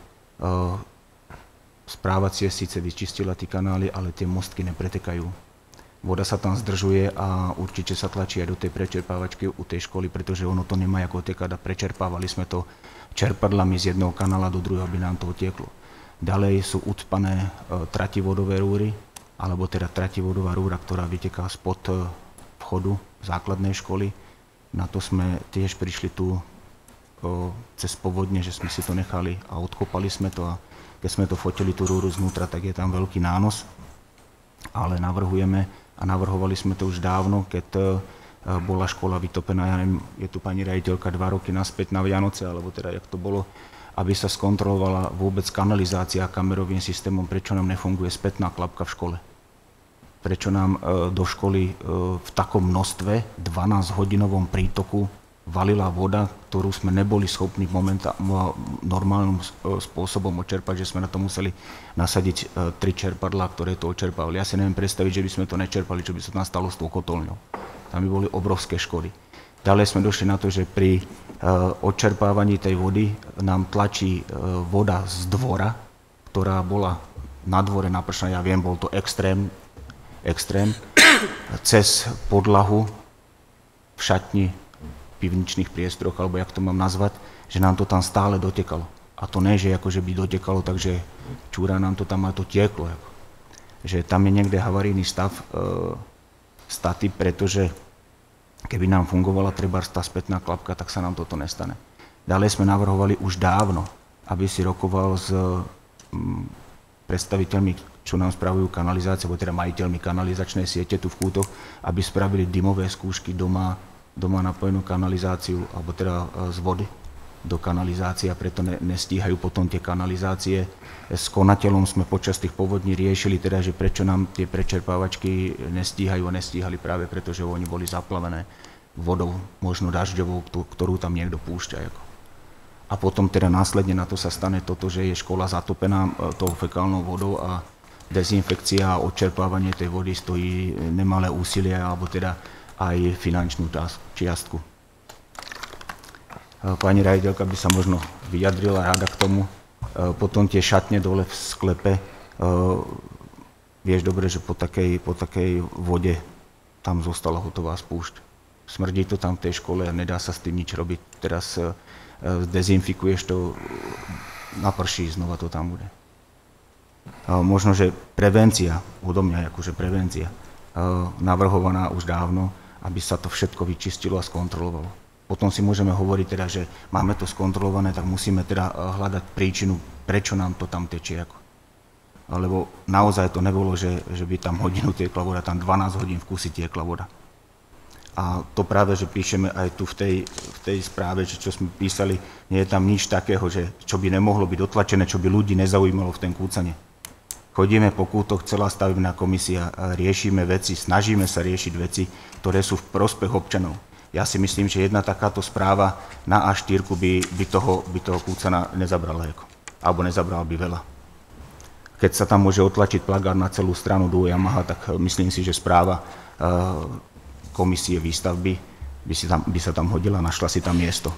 správacie síce vyčistila tie kanály, ale tie mostky nepretekajú. Voda sa tam zdržuje a určite sa tlačí aj do tej prečerpávačky u tej školy, pretože ono to nemá ako otekať a prečerpávali sme to čerpadlami z jedného kanála do druhého, aby nám to otieklo. Ďalej sú ucpané trativodové rúry, alebo teda trativodová rúra, ktorá vyteká spod vchodu základnej školy. Na to sme tiež prišli tu cez povodne, že sme si to nechali a odkopali sme to a keď sme to fotili tú rúru znútra, tak je tam veľký nános, ale navrhujeme a navrhovali sme to už dávno, keď bola škola vytopená, ja neviem, je tu pani riaditeľka 2 roky naspäť na Vianoce, alebo teda jak to bolo, aby sa skontrolovala vôbec kanalizácia kamerovým systémom, prečo nám nefunguje spätná klapka v škole. Prečo nám do školy v takom množstve, 12-hodinovom prítoku, valila voda, ktorú sme neboli schopní normálnym spôsobom očerpať, že sme na to museli nasadiť 3 čerpadlá, ktoré to očerpávali. Ja si neviem predstaviť, že by sme to nečerpali, čo by sa tam stalo s tou kotolňou. Tam by boli obrovské škody. Ďalej sme došli na to, že pri odčerpávaní tej vody nám tlačí voda z dvora, ktorá bola na dvore napršaná, ja viem, bol to extrém, cez podlahu v šatni, pivničných priestoroch, alebo jak to mám nazvať, že nám to tam stále dotekalo. A to ne, že akože by dotekalo, takže čúra nám to tam a to tieklo. Že tam je niekde havarijný stav staty, pretože keby nám fungovala trebárs tá spätná klapka, tak sa nám toto nestane. Ďalej sme navrhovali už dávno, aby si rokoval s predstaviteľmi, čo nám spravujú kanalizácie, alebo teda majiteľmi kanalizačnej siete tu v Kútoch, aby spravili dymové skúšky doma napojenú kanalizáciu, alebo teda z vody do kanalizácie a preto nestíhajú potom tie kanalizácie. S konateľom sme počas tých povodní riešili teda, že prečo nám tie prečerpávačky nestíhajú a nestíhali práve preto, že oni boli zaplavené vodou, možno dažďovou, ktorú tam niekto púšťa. A potom teda následne na to sa stane toto, že je škola zatopená tou fekálnou vodou a dezinfekcia a odčerpávanie tej vody stojí nemalé úsilie, alebo teda aj finančnú čiastku. Pani riaditeľka by sa možno vyjadrila rada k tomu. Potom tie šatne dole v sklepe. Vieš dobre, že po takej vode tam zostala hotová spúšť. Smrdí to tam v tej škole a nedá sa s tým nič robiť. Teraz dezinfikuješ to, naprší, znova to tam bude. Možno, že prevencia, odo mňa akože prevencia, navrhovaná už dávno, aby sa to všetko vyčistilo a skontrolovalo. Potom si môžeme hovoriť teda, že máme to skontrolované, tak musíme teda hľadať príčinu, prečo nám to tam tečie. Lebo naozaj to nebolo, že by tam hodinu tiekla voda, tam 12 hodín v kúsi tiekla voda. A to práve, že píšeme aj tu v tej správe, že čo sme písali, nie je tam nič takého, že čo by nemohlo byť otlačené, čo by ľudí nezaujímalo v tom Kúcane. Chodíme po kútoch, celá stavebná komisia, riešime veci, snažíme sa riešiť veci, ktoré sú v prospech občanov. Ja si myslím, že jedna takáto správa na A4 by toho Kúcana nezabrala. Alebo nezabral by veľa. Keď sa tam môže otlačiť plagát na celú stranu do Yamaha, tak myslím si, že správa komisie výstavby by sa tam hodila, našla si tam miesto.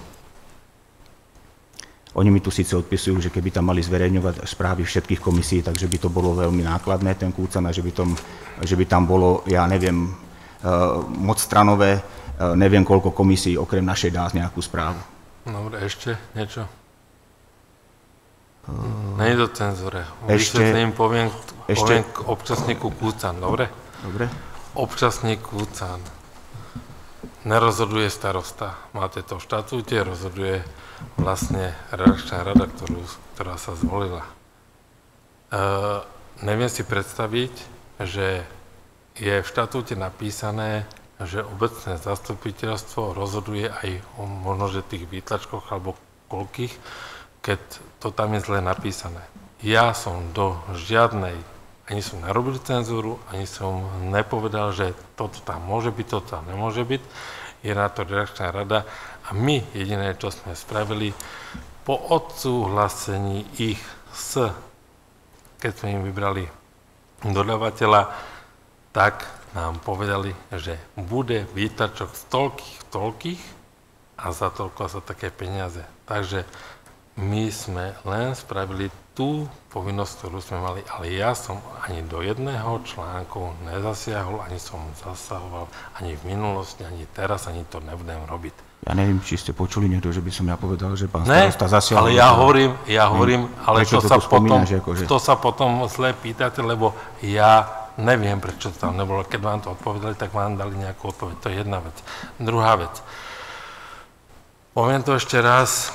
Oni mi tu síce odpisujú, že keby tam mali zverejňovať správy všetkých komisí, takže by to bolo veľmi nákladné, ten Kúcan, a že by tam bolo, ja neviem, moc stranové, neviem koľko komisí, okrem našej dá nejakú správu. Dobre, ešte niečo? Nie do cenzúre. Vysvetlím, poviem k občasníku Kúcan, dobre? Dobre. Občasník Kúcan. nerozhoduje starosta. Máte to v štatúte, rozhoduje vlastne redakčná rada, ktorá sa zvolila. Neviem si predstaviť, že je v štatúte napísané, že obecné zastupiteľstvo rozhoduje aj o možno, že tých výtlačkoch alebo koľkých, keď to tam je zle napísané. Ja som do žiadnej, ani som nerobil cenzúru, ani som nepovedal, že toto tam môže byť, toto tam nemôže byť. Je na to redakčná rada a my jediné, čo sme spravili, po odsúhlasení ich keď sme im vybrali dodávateľa, tak nám povedali, že bude výtlačok z toľkých a za toľko za také peniaze. Takže my sme len spravili tú povinnosť, ktorú sme mali, ale ja som ani do jedného článku nezasiahol, ani som zasahoval, ani v minulosti, ani teraz, ani to nebudem robiť. Ja neviem, či ste počuli niekto, že by som ja povedal, že pán starosta zasiahol. Ale ja hovorím, ale to sa potom zle pýtate, lebo ja neviem, prečo to tam nebolo. Keď vám to odpovedali, tak vám dali nejakú odpoveď. To je jedna vec. Druhá vec. Poviem to ešte raz.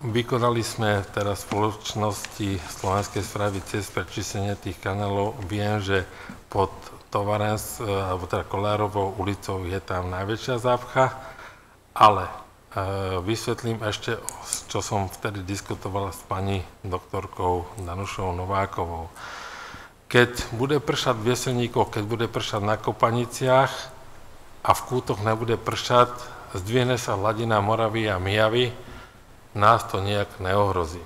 Vykonali sme teraz v spoločnosti Slovenskej správy ciest pre čistenie tých kanálov. Viem, že pod alebo teda Kollárovou ulicou je tam najväčšia zápcha, ale vysvetlím ešte, čo som vtedy diskutovala s pani doktorkou Danušou Novákovou. Keď bude pršať v Jeseníkoch, keď bude pršať na Kopaniciach a v Kútoch nebude pršať, zdvihne sa hladina Moravy a Mijavy, nás to nejak neohrozí.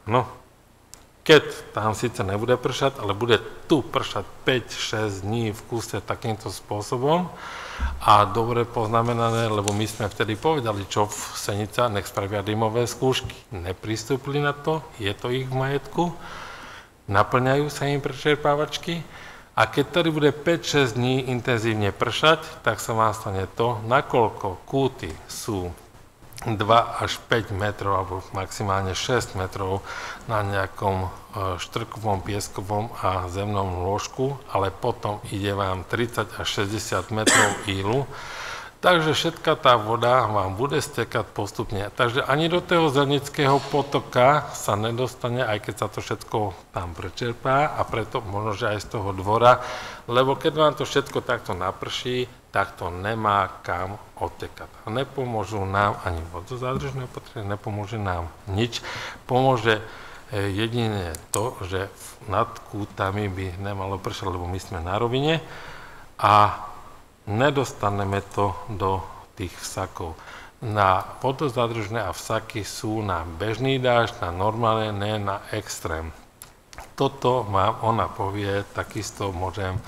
No, keď tam síce nebude pršať, ale bude tu pršať 5-6 dní v kúse takýmto spôsobom a dobre poznamenané, lebo my sme vtedy povedali, čo v Senica, nech spravia dymové skúšky. Nepristúpili na to, je to ich v majetku, naplňajú sa im prečerpávačky a keď tady bude 5-6 dní intenzívne pršať, tak sa vám stane to, nakoľko kúty sú 2 až 5 metrov, alebo maximálne 6 metrov na nejakom štrkovom, pieskovom a zemnom lôžku, ale potom ide vám 30 až 60 metrov ílu. Takže všetka tá voda vám bude stekať postupne. Takže ani do toho Zelnického potoka sa nedostane, aj keď sa to všetko tam prečerpá a preto možno, že aj z toho dvora, lebo keď vám to všetko takto naprší, tak to nemá kam odtekať. Nepomôžu nám ani vodozádržné opatrenia, nepomôže nám nič. Pomôže jedine to, že nad Kútami by nemalo pršať, lebo my sme na rovine a nedostaneme to do tých vsakov. Na vodozádržné a vsaky sú na bežný dážď, na normálne, ne na extrém. Toto vám ona povie, takisto môžem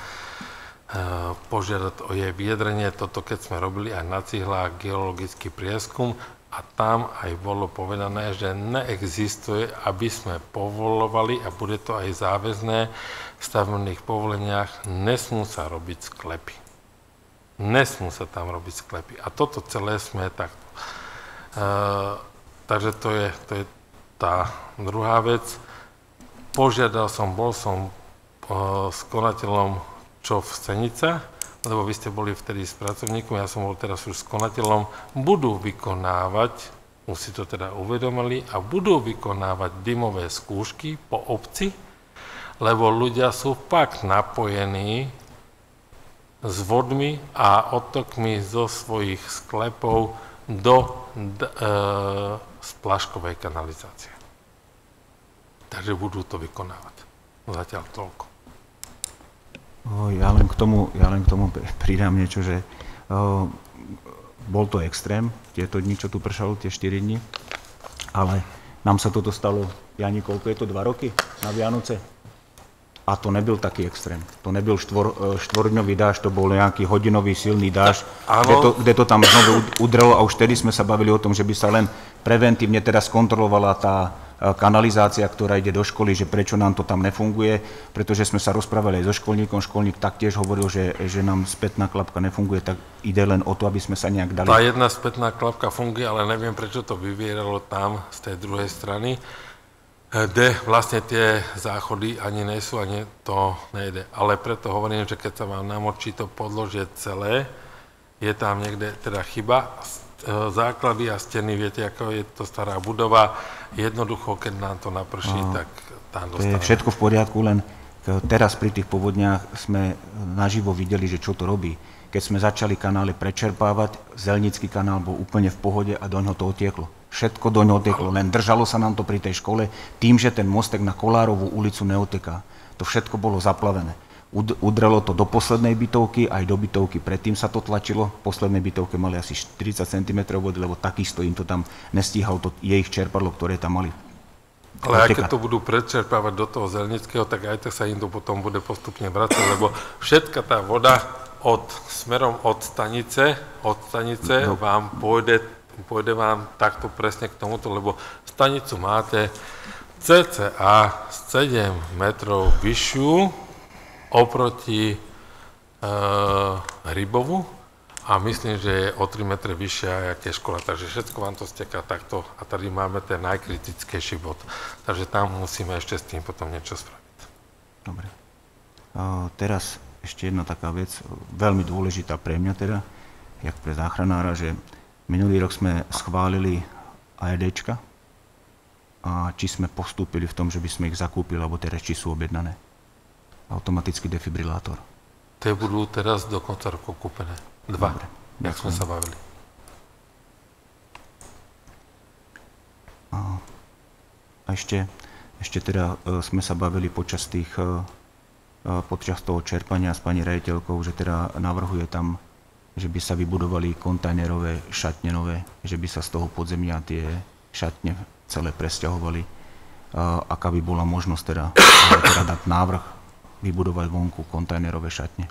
požiadať o jej vyjadrenie. Toto keď sme robili aj na cihlách geologický prieskum a tam aj bolo povedané, že neexistuje, aby sme povolovali a bude to aj záväzné v stavebných povoleniach, nesmú sa robiť sklepy. Nesmú sa tam robiť sklepy. A toto celé sme takto. Takže to je tá druhá vec. Požiadal som, bol som s konateľom čo v Senica, lebo vy ste boli vtedy s pracovníkom, ja som bol teraz už s konateľom, budú vykonávať, už si to teda uvedomili, a budú vykonávať dymové skúšky po obci, lebo ľudia sú fakt napojení s vodmi a odtokmi zo svojich sklepov do splaškovej kanalizácie. Takže budú to vykonávať. Zatiaľ toľko. Ja len k tomu pridám niečo, že bol to extrém, tieto dni, čo tu pršalo, tie 4 dni, ale nám sa toto stalo, Jani, koľko je to, 2 roky na Vianoce? A to nebyl taký extrém. To nebyl štvorňový dážď, to bol nejaký hodinový silný dážď, kde to tam znovu udrelo a už vtedy sme sa bavili o tom, že by sa len preventívne teda skontrolovala tá kanalizácia, ktorá ide do školy, že prečo nám to tam nefunguje, pretože sme sa rozprávali aj so školníkom, školník taktiež hovoril, že nám spätná klapka nefunguje, tak ide len o to, aby sme sa nejak dali. Tá jedna spätná klapka funguje, ale neviem, prečo to vyvieralo tam z tej druhej strany. kde vlastne tie záchody ani nie sú, ani to nejde. Ale preto hovorím, že keď sa vám namočí to podložie celé, je tam niekde teda chyba, základy a steny, viete, ako je to stará budova, jednoducho, keď nám to naprší, tak tam To je dostávame. všetko v poriadku, len teraz pri tých povodniach sme naživo videli, že čo to robí. Keď sme začali kanály prečerpávať, Zelnický kanál bol úplne v pohode a doňho to otieklo. Všetko doňho otieklo, len držalo sa nám to pri tej škole tým, že ten mostek na Kolárovú ulicu neoteká. To všetko bolo zaplavené. Udrelo to do poslednej bytovky, aj do bytovky. Predtým sa to tlačilo. V poslednej bytovke mali asi 40 cm vody, lebo takisto im to tam nestíhalo, to je ich čerpadlo, ktoré tam mali. Ale aj keď to budú prečerpávať do toho Zelnického, tak aj tak sa im to potom bude postupne vracať, lebo všetka tá voda smerom od stanice vám pôjde vám takto presne k tomuto, lebo stanicu máte cca 7 metrov vyššiu oproti Hrybovu a myslím, že je o 3 metre vyššia, jak je škola. Takže všetko vám to steká takto a tady máme ten najkritickejší bod. Takže tam musíme ešte s tým potom niečo spraviť. Dobre. Teraz ešte jedna taká vec, veľmi dôležitá pre mňa teda, jak pre záchranára, že minulý rok sme schválili AEDčka a či sme postúpili v tom, že by sme ich zakúpili, alebo teraz či sú objednané. Automatický defibrilátor. Tie budú teraz do konca roku kúpené. 2, jak sme sa bavili. A ešte teda sme sa bavili počas toho čerpania s pani riaditeľkou, že teda navrhuje tam, že by sa vybudovali kontajnerové šatne nové, že by sa z toho podzemia tie šatne celé presťahovali. Aká by bola možnosť teda dať návrh vybudovať vonku kontajnerové šatne.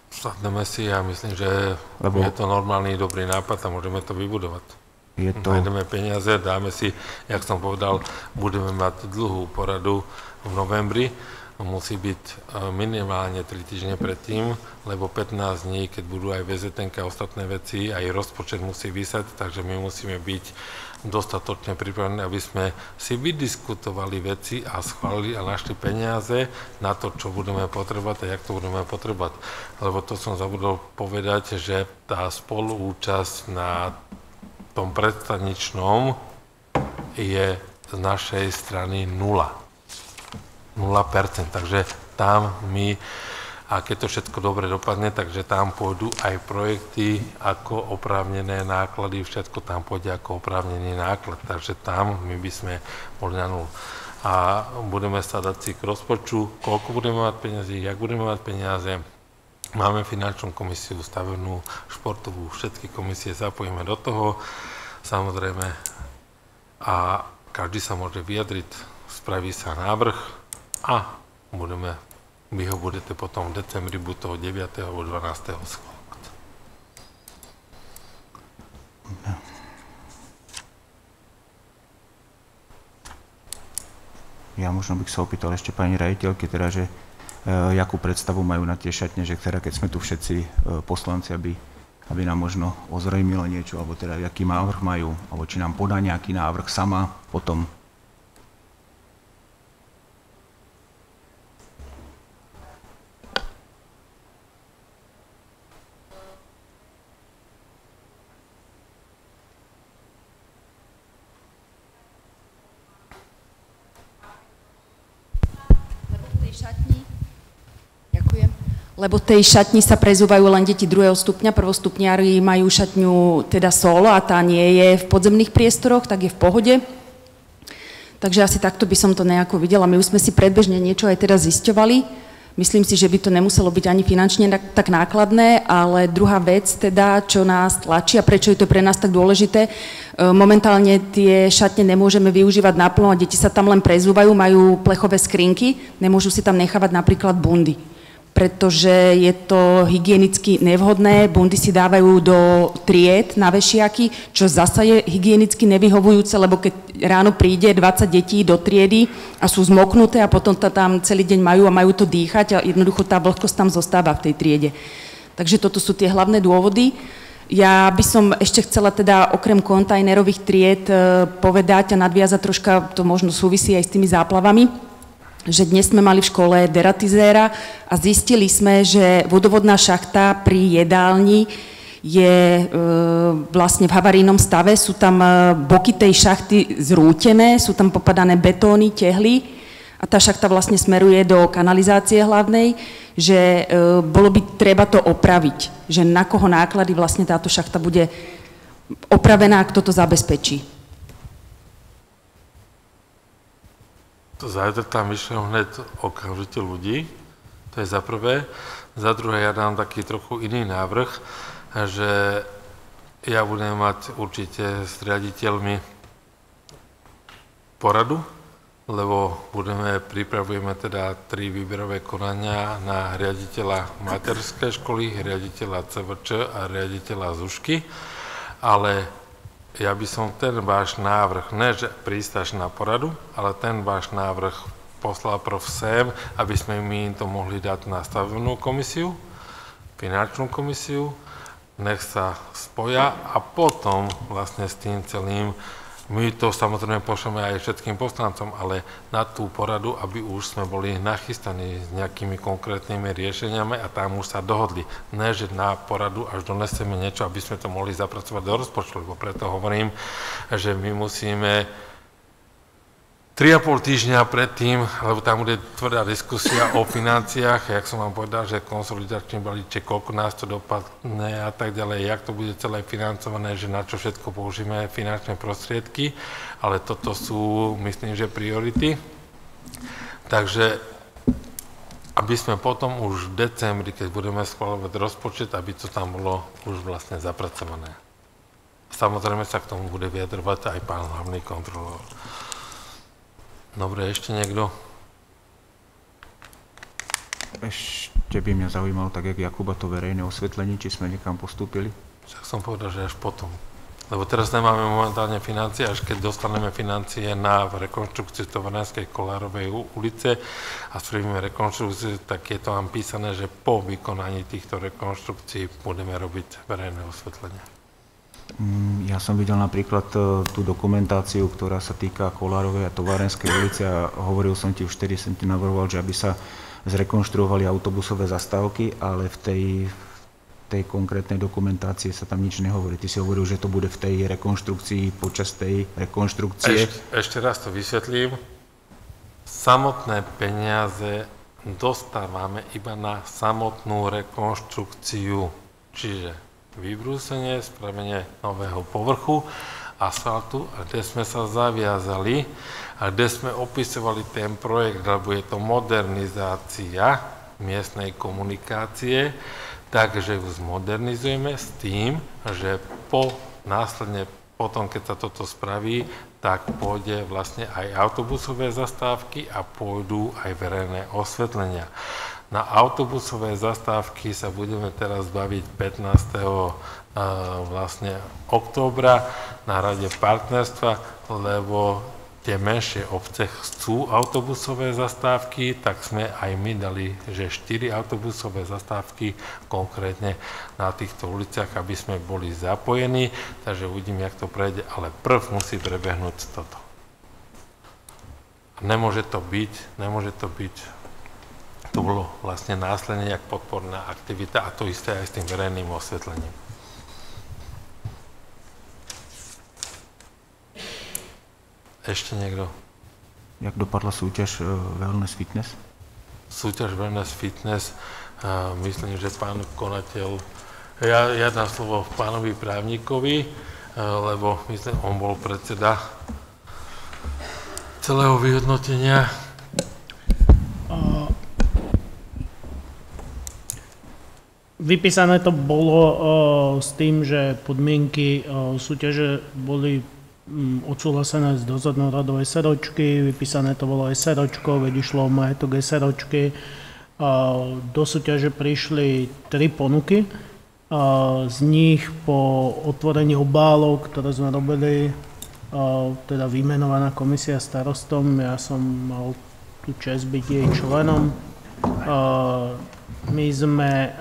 Sadneme si a myslím, že je to normálny, dobrý nápad a môžeme to vybudovať. Nájdeme peniaze, dáme si, jak som povedal, budeme mať dlhú poradu v novembri. Musí byť minimálne 3 týždne predtým, lebo 15 dní, keď budú aj VZTNK a ostatné veci, aj rozpočet musí vysať, takže my musíme byť dostatočne pripravení, aby sme si vydiskutovali veci a schválili a našli peniaze na to, čo budeme potrebovať a jak to budeme potrebovať. Lebo to som zabudol povedať, že tá spoluúčasť na tom predstaničnom je z našej strany 0%. Takže tam my, a keď to všetko dobre dopadne, takže tam pôjdu aj projekty ako oprávnené náklady, všetko tam pôjde ako oprávnený náklad. Takže tam my by sme boli na 0. A budeme sadať si k rozpočtu, koľko budeme mať peniazy, jak budeme mať peniaze. Máme finančnú komisiu, stavebnú, športovú, všetky komisie zapojíme do toho, samozrejme. A každý sa môže vyjadriť, spraví sa návrh a vy ho budete potom v decembri buď toho 9. alebo 12. schváľovať. Ja možno bych sa opýtal ešte pani riaditeľky, teda, že jakú predstavu majú na tie šatne, že teda keď sme tu všetci poslanci, aby nám možno ozrejmila niečo, alebo teda aký návrh majú, alebo či nám podá nejaký návrh sama potom. Lebo tej šatni sa prezúvajú len deti 2. stupňa, prvostupňári majú šatňu teda solo a tá nie je v podzemných priestoroch, tak je v pohode. Takže asi takto by som to nejako videla. My už sme si predbežne niečo aj teraz zisťovali. Myslím si, že by to nemuselo byť ani finančne tak nákladné, ale druhá vec teda, čo nás tlačí a prečo je to pre nás tak dôležité, momentálne tie šatne nemôžeme využívať naplno a deti sa tam len prezúvajú, majú plechové skrinky, nemôžu si tam nechávať napríklad bundy, pretože je to hygienicky nevhodné. Bundy si dávajú do tried na vešiaky, čo zasa je hygienicky nevyhovujúce, lebo keď ráno príde 20 detí do triedy a sú zmoknuté a potom tam celý deň majú to dýchať a jednoducho tá vlhkosť tam zostáva v tej triede. Takže toto sú tie hlavné dôvody. Ja by som ešte chcela teda okrem kontajnerových tried povedať a nadviazať troška, to možno súvisí aj s tými záplavami, že dnes sme mali v škole deratizéra a zistili sme, že vodovodná šachta pri jedálni je vlastne v havarijnom stave, sú tam boky tej šachty zrútené, sú tam popadané betóny, tehly a tá šachta vlastne smeruje do kanalizácie hlavnej, že bolo by treba to opraviť, že na koho náklady vlastne táto šachta bude opravená, kto to zabezpečí. To zajtra tam vyšlo hneď okamžite ľudí, to je za prvé. Za druhé, ja dám taký trochu iný návrh, že ja budem mať určite s riaditeľmi poradu, lebo pripravujeme teda 3 výberové konania na riaditeľa materskej školy, riaditeľa CVČ a riaditeľa ZUŠky, ale ja by som ten váš návrh, ne že prísť až na poradu, ale ten váš návrh poslal prof. sem, aby sme my to mohli dať na stavebnú komisiu, finančnú komisiu, nech sa spoja a potom vlastne s tým celým my to samozrejme pošleme aj všetkým poslancom, ale na tú poradu, aby už sme boli nachystaní s nejakými konkrétnymi riešeniami a tam už sa dohodli. Ne, že na poradu až donesieme niečo, aby sme to mohli zapracovať do rozpočtu, lebo preto hovorím, že my musíme 3,5 týždňa predtým, lebo tam bude tvrdá diskusia o financiách, jak som vám povedal, že konsolidačný balíček, koľko nás to dopadne a tak ďalej, jak to bude celé financované, že na čo všetko použijeme finančné prostriedky, ale toto sú, myslím, že priority. Takže, aby sme potom už v decembri, keď budeme schvaľovať rozpočet, aby to tam bolo už vlastne zapracované. Samozrejme sa k tomu bude vyjadrovať aj pán hlavný kontrolór. Dobre, ešte niekto? Ešte by mňa zaujímalo, tak jak Jakuba, to verejné osvetlenie, či sme niekam postúpili? Však som povedal, že až potom. Lebo teraz nemáme momentálne financie, až keď dostaneme financie na rekonštrukciu Tovarnárskej Kolárovej ulice a spravíme rekonštrukciu, tak je to tam písané, že po vykonaní týchto rekonštrukcií budeme robiť verejné osvetlenie. Ja som videl napríklad tú dokumentáciu, ktorá sa týka Kolárovej a Továrenskej ulice a hovoril som ti, už vtedy som ti navrhoval, že aby sa zrekonštruovali autobusové zastávky, ale v tej konkrétnej dokumentácii sa tam nič nehovorí. Ty si hovoril, že to bude v tej rekonštrukcii, počas tej rekonštrukcie. Ešte raz to vysvetlím. Samotné peniaze dostávame iba na samotnú rekonštrukciu, čiže vybrúsenie, spravenie nového povrchu, asfaltu, a kde sme sa zaviazali a kde sme opisovali ten projekt, lebo je to modernizácia miestnej komunikácie, takže ju zmodernizujeme s tým, že následne potom, keď sa toto spraví, tak pôjde vlastne aj autobusové zastávky a pôjdu aj verejné osvetlenia. Na autobusové zastávky sa budeme teraz baviť 15. vlastne októbra na Rade partnerstva, lebo tie menšie obce chcú autobusové zastávky, tak sme aj my dali, že 4 autobusové zastávky konkrétne na týchto uliciach, aby sme boli zapojení, takže uvidím, jak to prejde, ale prv musí prebehnúť toto. Nemôže to byť, to bolo vlastne následne jak podporná aktivita a to isté aj s tým verejným osvetlením. Ešte niekto? Jak dopadla súťaž Wellness Fitness? Súťaž Wellness Fitness, myslím, že pán konateľ, ja dám slovo pánovi právnikovi, lebo myslím, on bol predseda celého vyhodnotenia. Vypísané to bolo s tým, že podmienky súťaže boli odsúhlasené z dozornou radou SROčky, vypísané to bolo SROčko, veď išlo o majetok SROčky. Do súťaže prišli 3 ponuky, z nich po otvorení obálok, ktoré sme robili, teda vymenovaná komisia starostom, ja som mal tú česť byť jej členom. My sme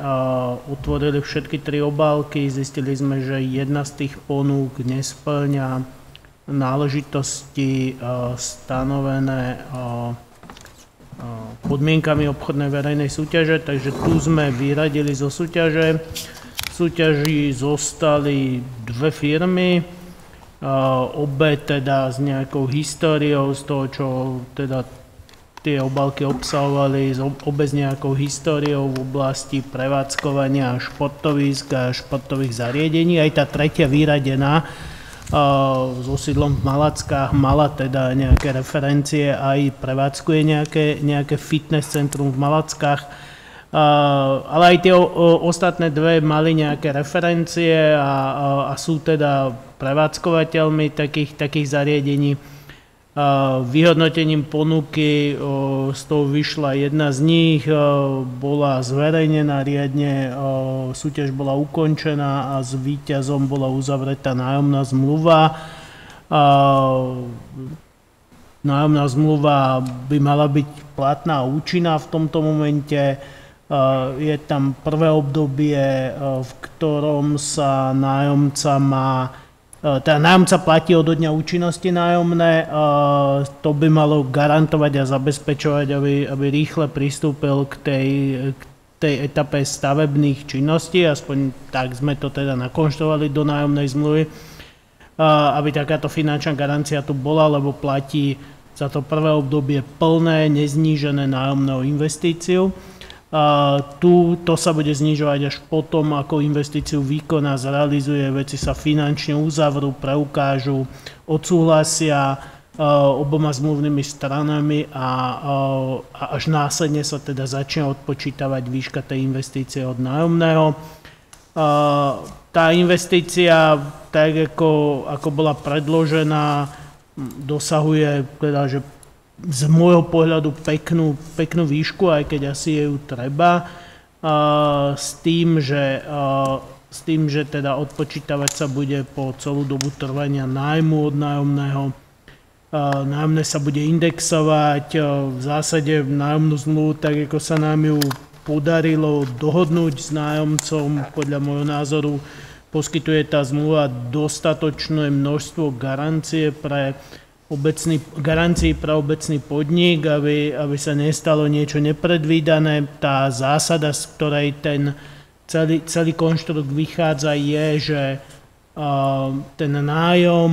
otvorili všetky 3 obálky, zistili sme, že jedna z tých ponúk nesplňa náležitosti stanovené podmienkami obchodnej verejnej súťaže, takže tu sme vyradili zo súťaže. V súťaži zostali 2 firmy, obe teda s nejakou históriou z toho, čo teda tie obálky obsahovali, obe s nejakou históriou v oblasti prevádzkovania športovísk a športových zariadení. Aj tá tretia vyradená so sídlom v Malackách mala teda nejaké referencie, aj prevádzkuje nejaké fitness centrum v Malackách, ale aj tie ostatné 2 mali nejaké referencie a sú teda prevádzkovateľmi takých zariadení. Vyhodnotením ponuky z toho vyšla jedna z nich, bola zverejnená riadne, súťaž bola ukončená a s víťazom bola uzavretá nájomná zmluva. Nájomná zmluva by mala byť platná a účinná v tomto momente. Je tam prvé obdobie, v ktorom sa nájomca nájomca platí od dňa účinnosti nájomné, to by malo garantovať a zabezpečovať, aby rýchle pristúpil k tej etape stavebných činností, aspoň tak sme to teda nakonštovali do nájomnej zmluvy, aby takáto finančná garancia tu bola, lebo platí za to prvé obdobie plné, neznížené nájomné o investíciu. To sa bude znižovať až potom, ako investíciu vykoná, zrealizuje, veci sa finančne uzavrú, preukážu, odsúhlasia oboma zmluvnými stranami a až následne sa teda začne odpočítavať výška tej investície od nájomného. Tá investícia, tak ako bola predložená, dosahuje teda, že z môjho pohľadu peknú výšku, aj keď asi ju treba, s tým, že teda odpočítavať sa bude po celú dobu trvania nájmu od nájomného. Nájomné sa bude indexovať, v zásade nájomnú zmluvu, tak ako sa nám ju podarilo dohodnúť s nájomcom, podľa môjho názoru poskytuje tá zmluva dostatočné množstvo garancií pre obecný podnik, aby sa nestalo niečo nepredvídané. Tá zásada, z ktorej ten celý konštrukt vychádza, je, že ten nájom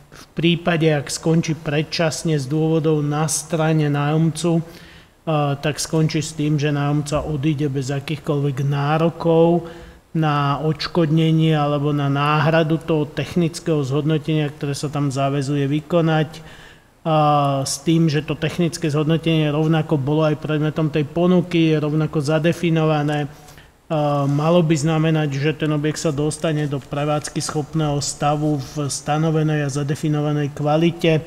v prípade, ak skončí predčasne z dôvodov na strane nájomcu, tak skončí s tým, že nájomca odíde bez akýchkoľvek nárokov na odškodnenie alebo na náhradu toho technického zhodnotenia, ktoré sa tam záväzuje vykonať, s tým, že to technické zhodnotenie rovnako bolo aj predmetom tej ponuky, je rovnako zadefinované. Malo by znamenať, že ten objekt sa dostane do prevádzky schopného stavu v stanovenej a zadefinovanej kvalite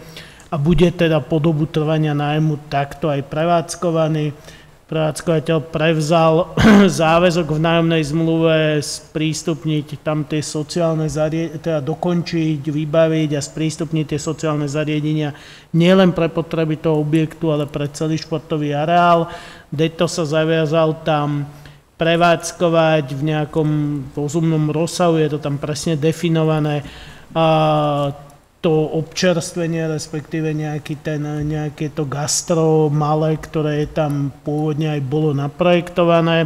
a bude teda po dobu trvania nájmu takto aj prevádzkovaný. Prevádzkovateľ prevzal záväzok v nájomnej zmluve sprístupniť tam tie sociálne zariadenia, teda dokončiť, vybaviť a sprístupniť tie sociálne zariadenia nielen pre potreby toho objektu, ale pre celý športový areál. Deto sa zaviazal tam prevádzkovať v nejakom rozumnom rozsahu, je to tam presne definované. To občerstvenie, respektíve nejaké to gastro malé, ktoré tam pôvodne aj bolo naprojektované.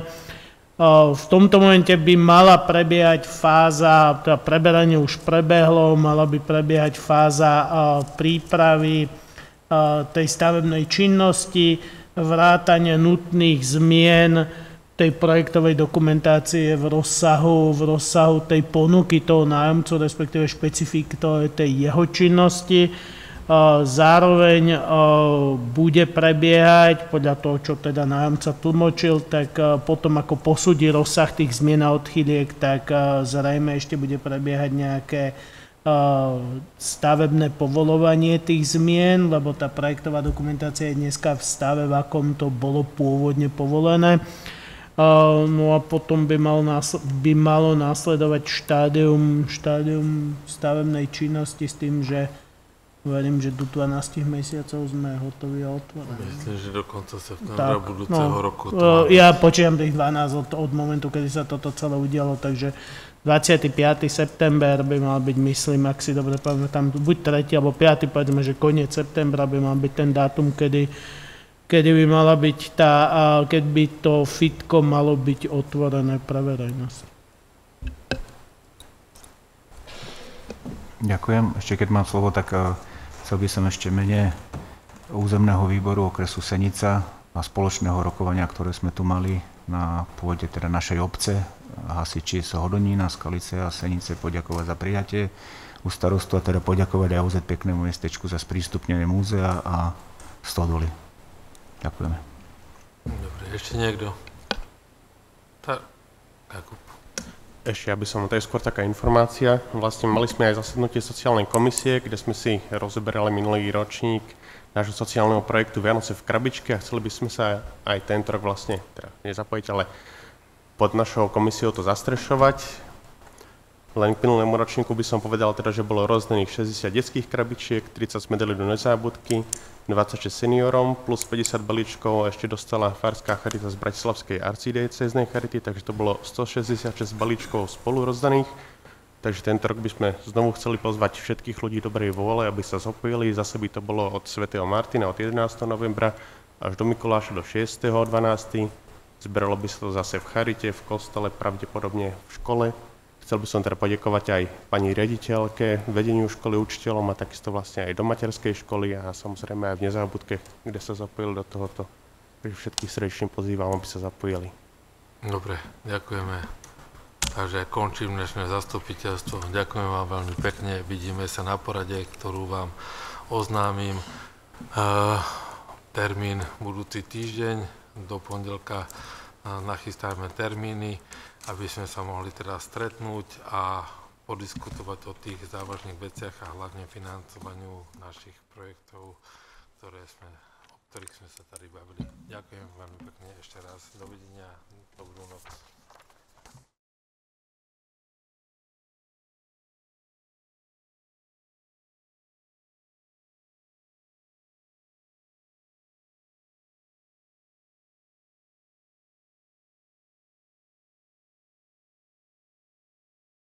V tomto momente by mala prebiehať fáza, teda preberanie už prebehlo, mala by prebiehať fáza prípravy tej stavebnej činnosti, vrátane nutných zmien tej projektovej dokumentácie v rozsahu tej ponuky toho nájomcu, respektíve špecifik tej jeho činnosti. Zároveň bude prebiehať, podľa toho, čo teda nájomca tlmočil, tak potom ako posúdi rozsah tých zmien a odchyliek, tak zrejme ešte bude prebiehať nejaké stavebné povoľovanie tých zmien, lebo tá projektová dokumentácia je dneska v stave, v akom to bolo pôvodne povolené. No a potom by malo následovať štádium stavebnej činnosti s tým, že verím, že do 12 mesiacov sme hotoví a otvorení. Myslím, že do konca septembra Tak, budúceho roku. To má byť. ja počítam tých 12 od momentu, kedy sa toto celé udialo, takže 25. september by mal byť, myslím, ak si dobre pamätám, buď 3. alebo 5. povedzme, že koniec septembra by mal byť ten dátum, kedy by mala byť keď by to fitko malo byť otvorené pre verejnosť. Ďakujem. Ešte keď mám slovo, tak chcel by som ešte mene územného výboru okresu Senica a spoločného rokovania, ktoré sme tu mali na pôde teda našej obce, hasiči z Hodonína, Skalice a Senice poďakovať za prijatie u starostu a teda poďakovať aj OZ Peknému mestečku za sprístupnenie múzea a stodoly. Ďakujeme. Dobre, ešte niekto? Jakub. Ešte, aby som, to je skôr taká informácia. Vlastne mali sme aj zasadnutie sociálnej komisie, kde sme si rozoberali minulý ročník nášho sociálneho projektu Vianoce v krabičke a chceli by sme sa aj tento rok vlastne, teda nezapojiť, ale pod našou komisiou to zastrešovať. Len k minulému ročníku by som povedal teda, že bolo rozdaných 60 detských krabičiek, 30 sme dali do nezábudky, 26 seniorom, plus 50 balíčkov a ešte dostala Farská charita z Bratislavskej arcidiecéznej charity, takže to bolo 166 balíčkov spolu rozdaných. Takže tento rok by sme znovu chceli pozvať všetkých ľudí dobrej vôle, aby sa zapojili. Zase by to bolo od svätého Martina od 11. novembra až do Mikuláša do 6. 12. Zberalo by sa to zase v charite, v kostole, pravdepodobne v škole. Chcel by som teda poďakovať aj pani riaditeľke, vedeniu školy, učiteľom a takisto vlastne aj do materskej školy a samozrejme aj v nezábudke, kde sa zapojili do tohoto. Takže všetkých srdečne pozývam, aby sa zapojili. Dobre, ďakujeme. Takže končím dnešné zastupiteľstvo. Ďakujem vám veľmi pekne. Vidíme sa na porade, ktorú vám oznámim. Termín budúci týždeň. Do pondelka nachystáme termíny, aby sme sa mohli teda stretnúť a podiskutovať o tých závažných veciach a hlavne financovaniu našich projektov, o ktorých sme sa tady bavili. Ďakujem veľmi pekne ešte raz. Dovidenia, dobrú noc.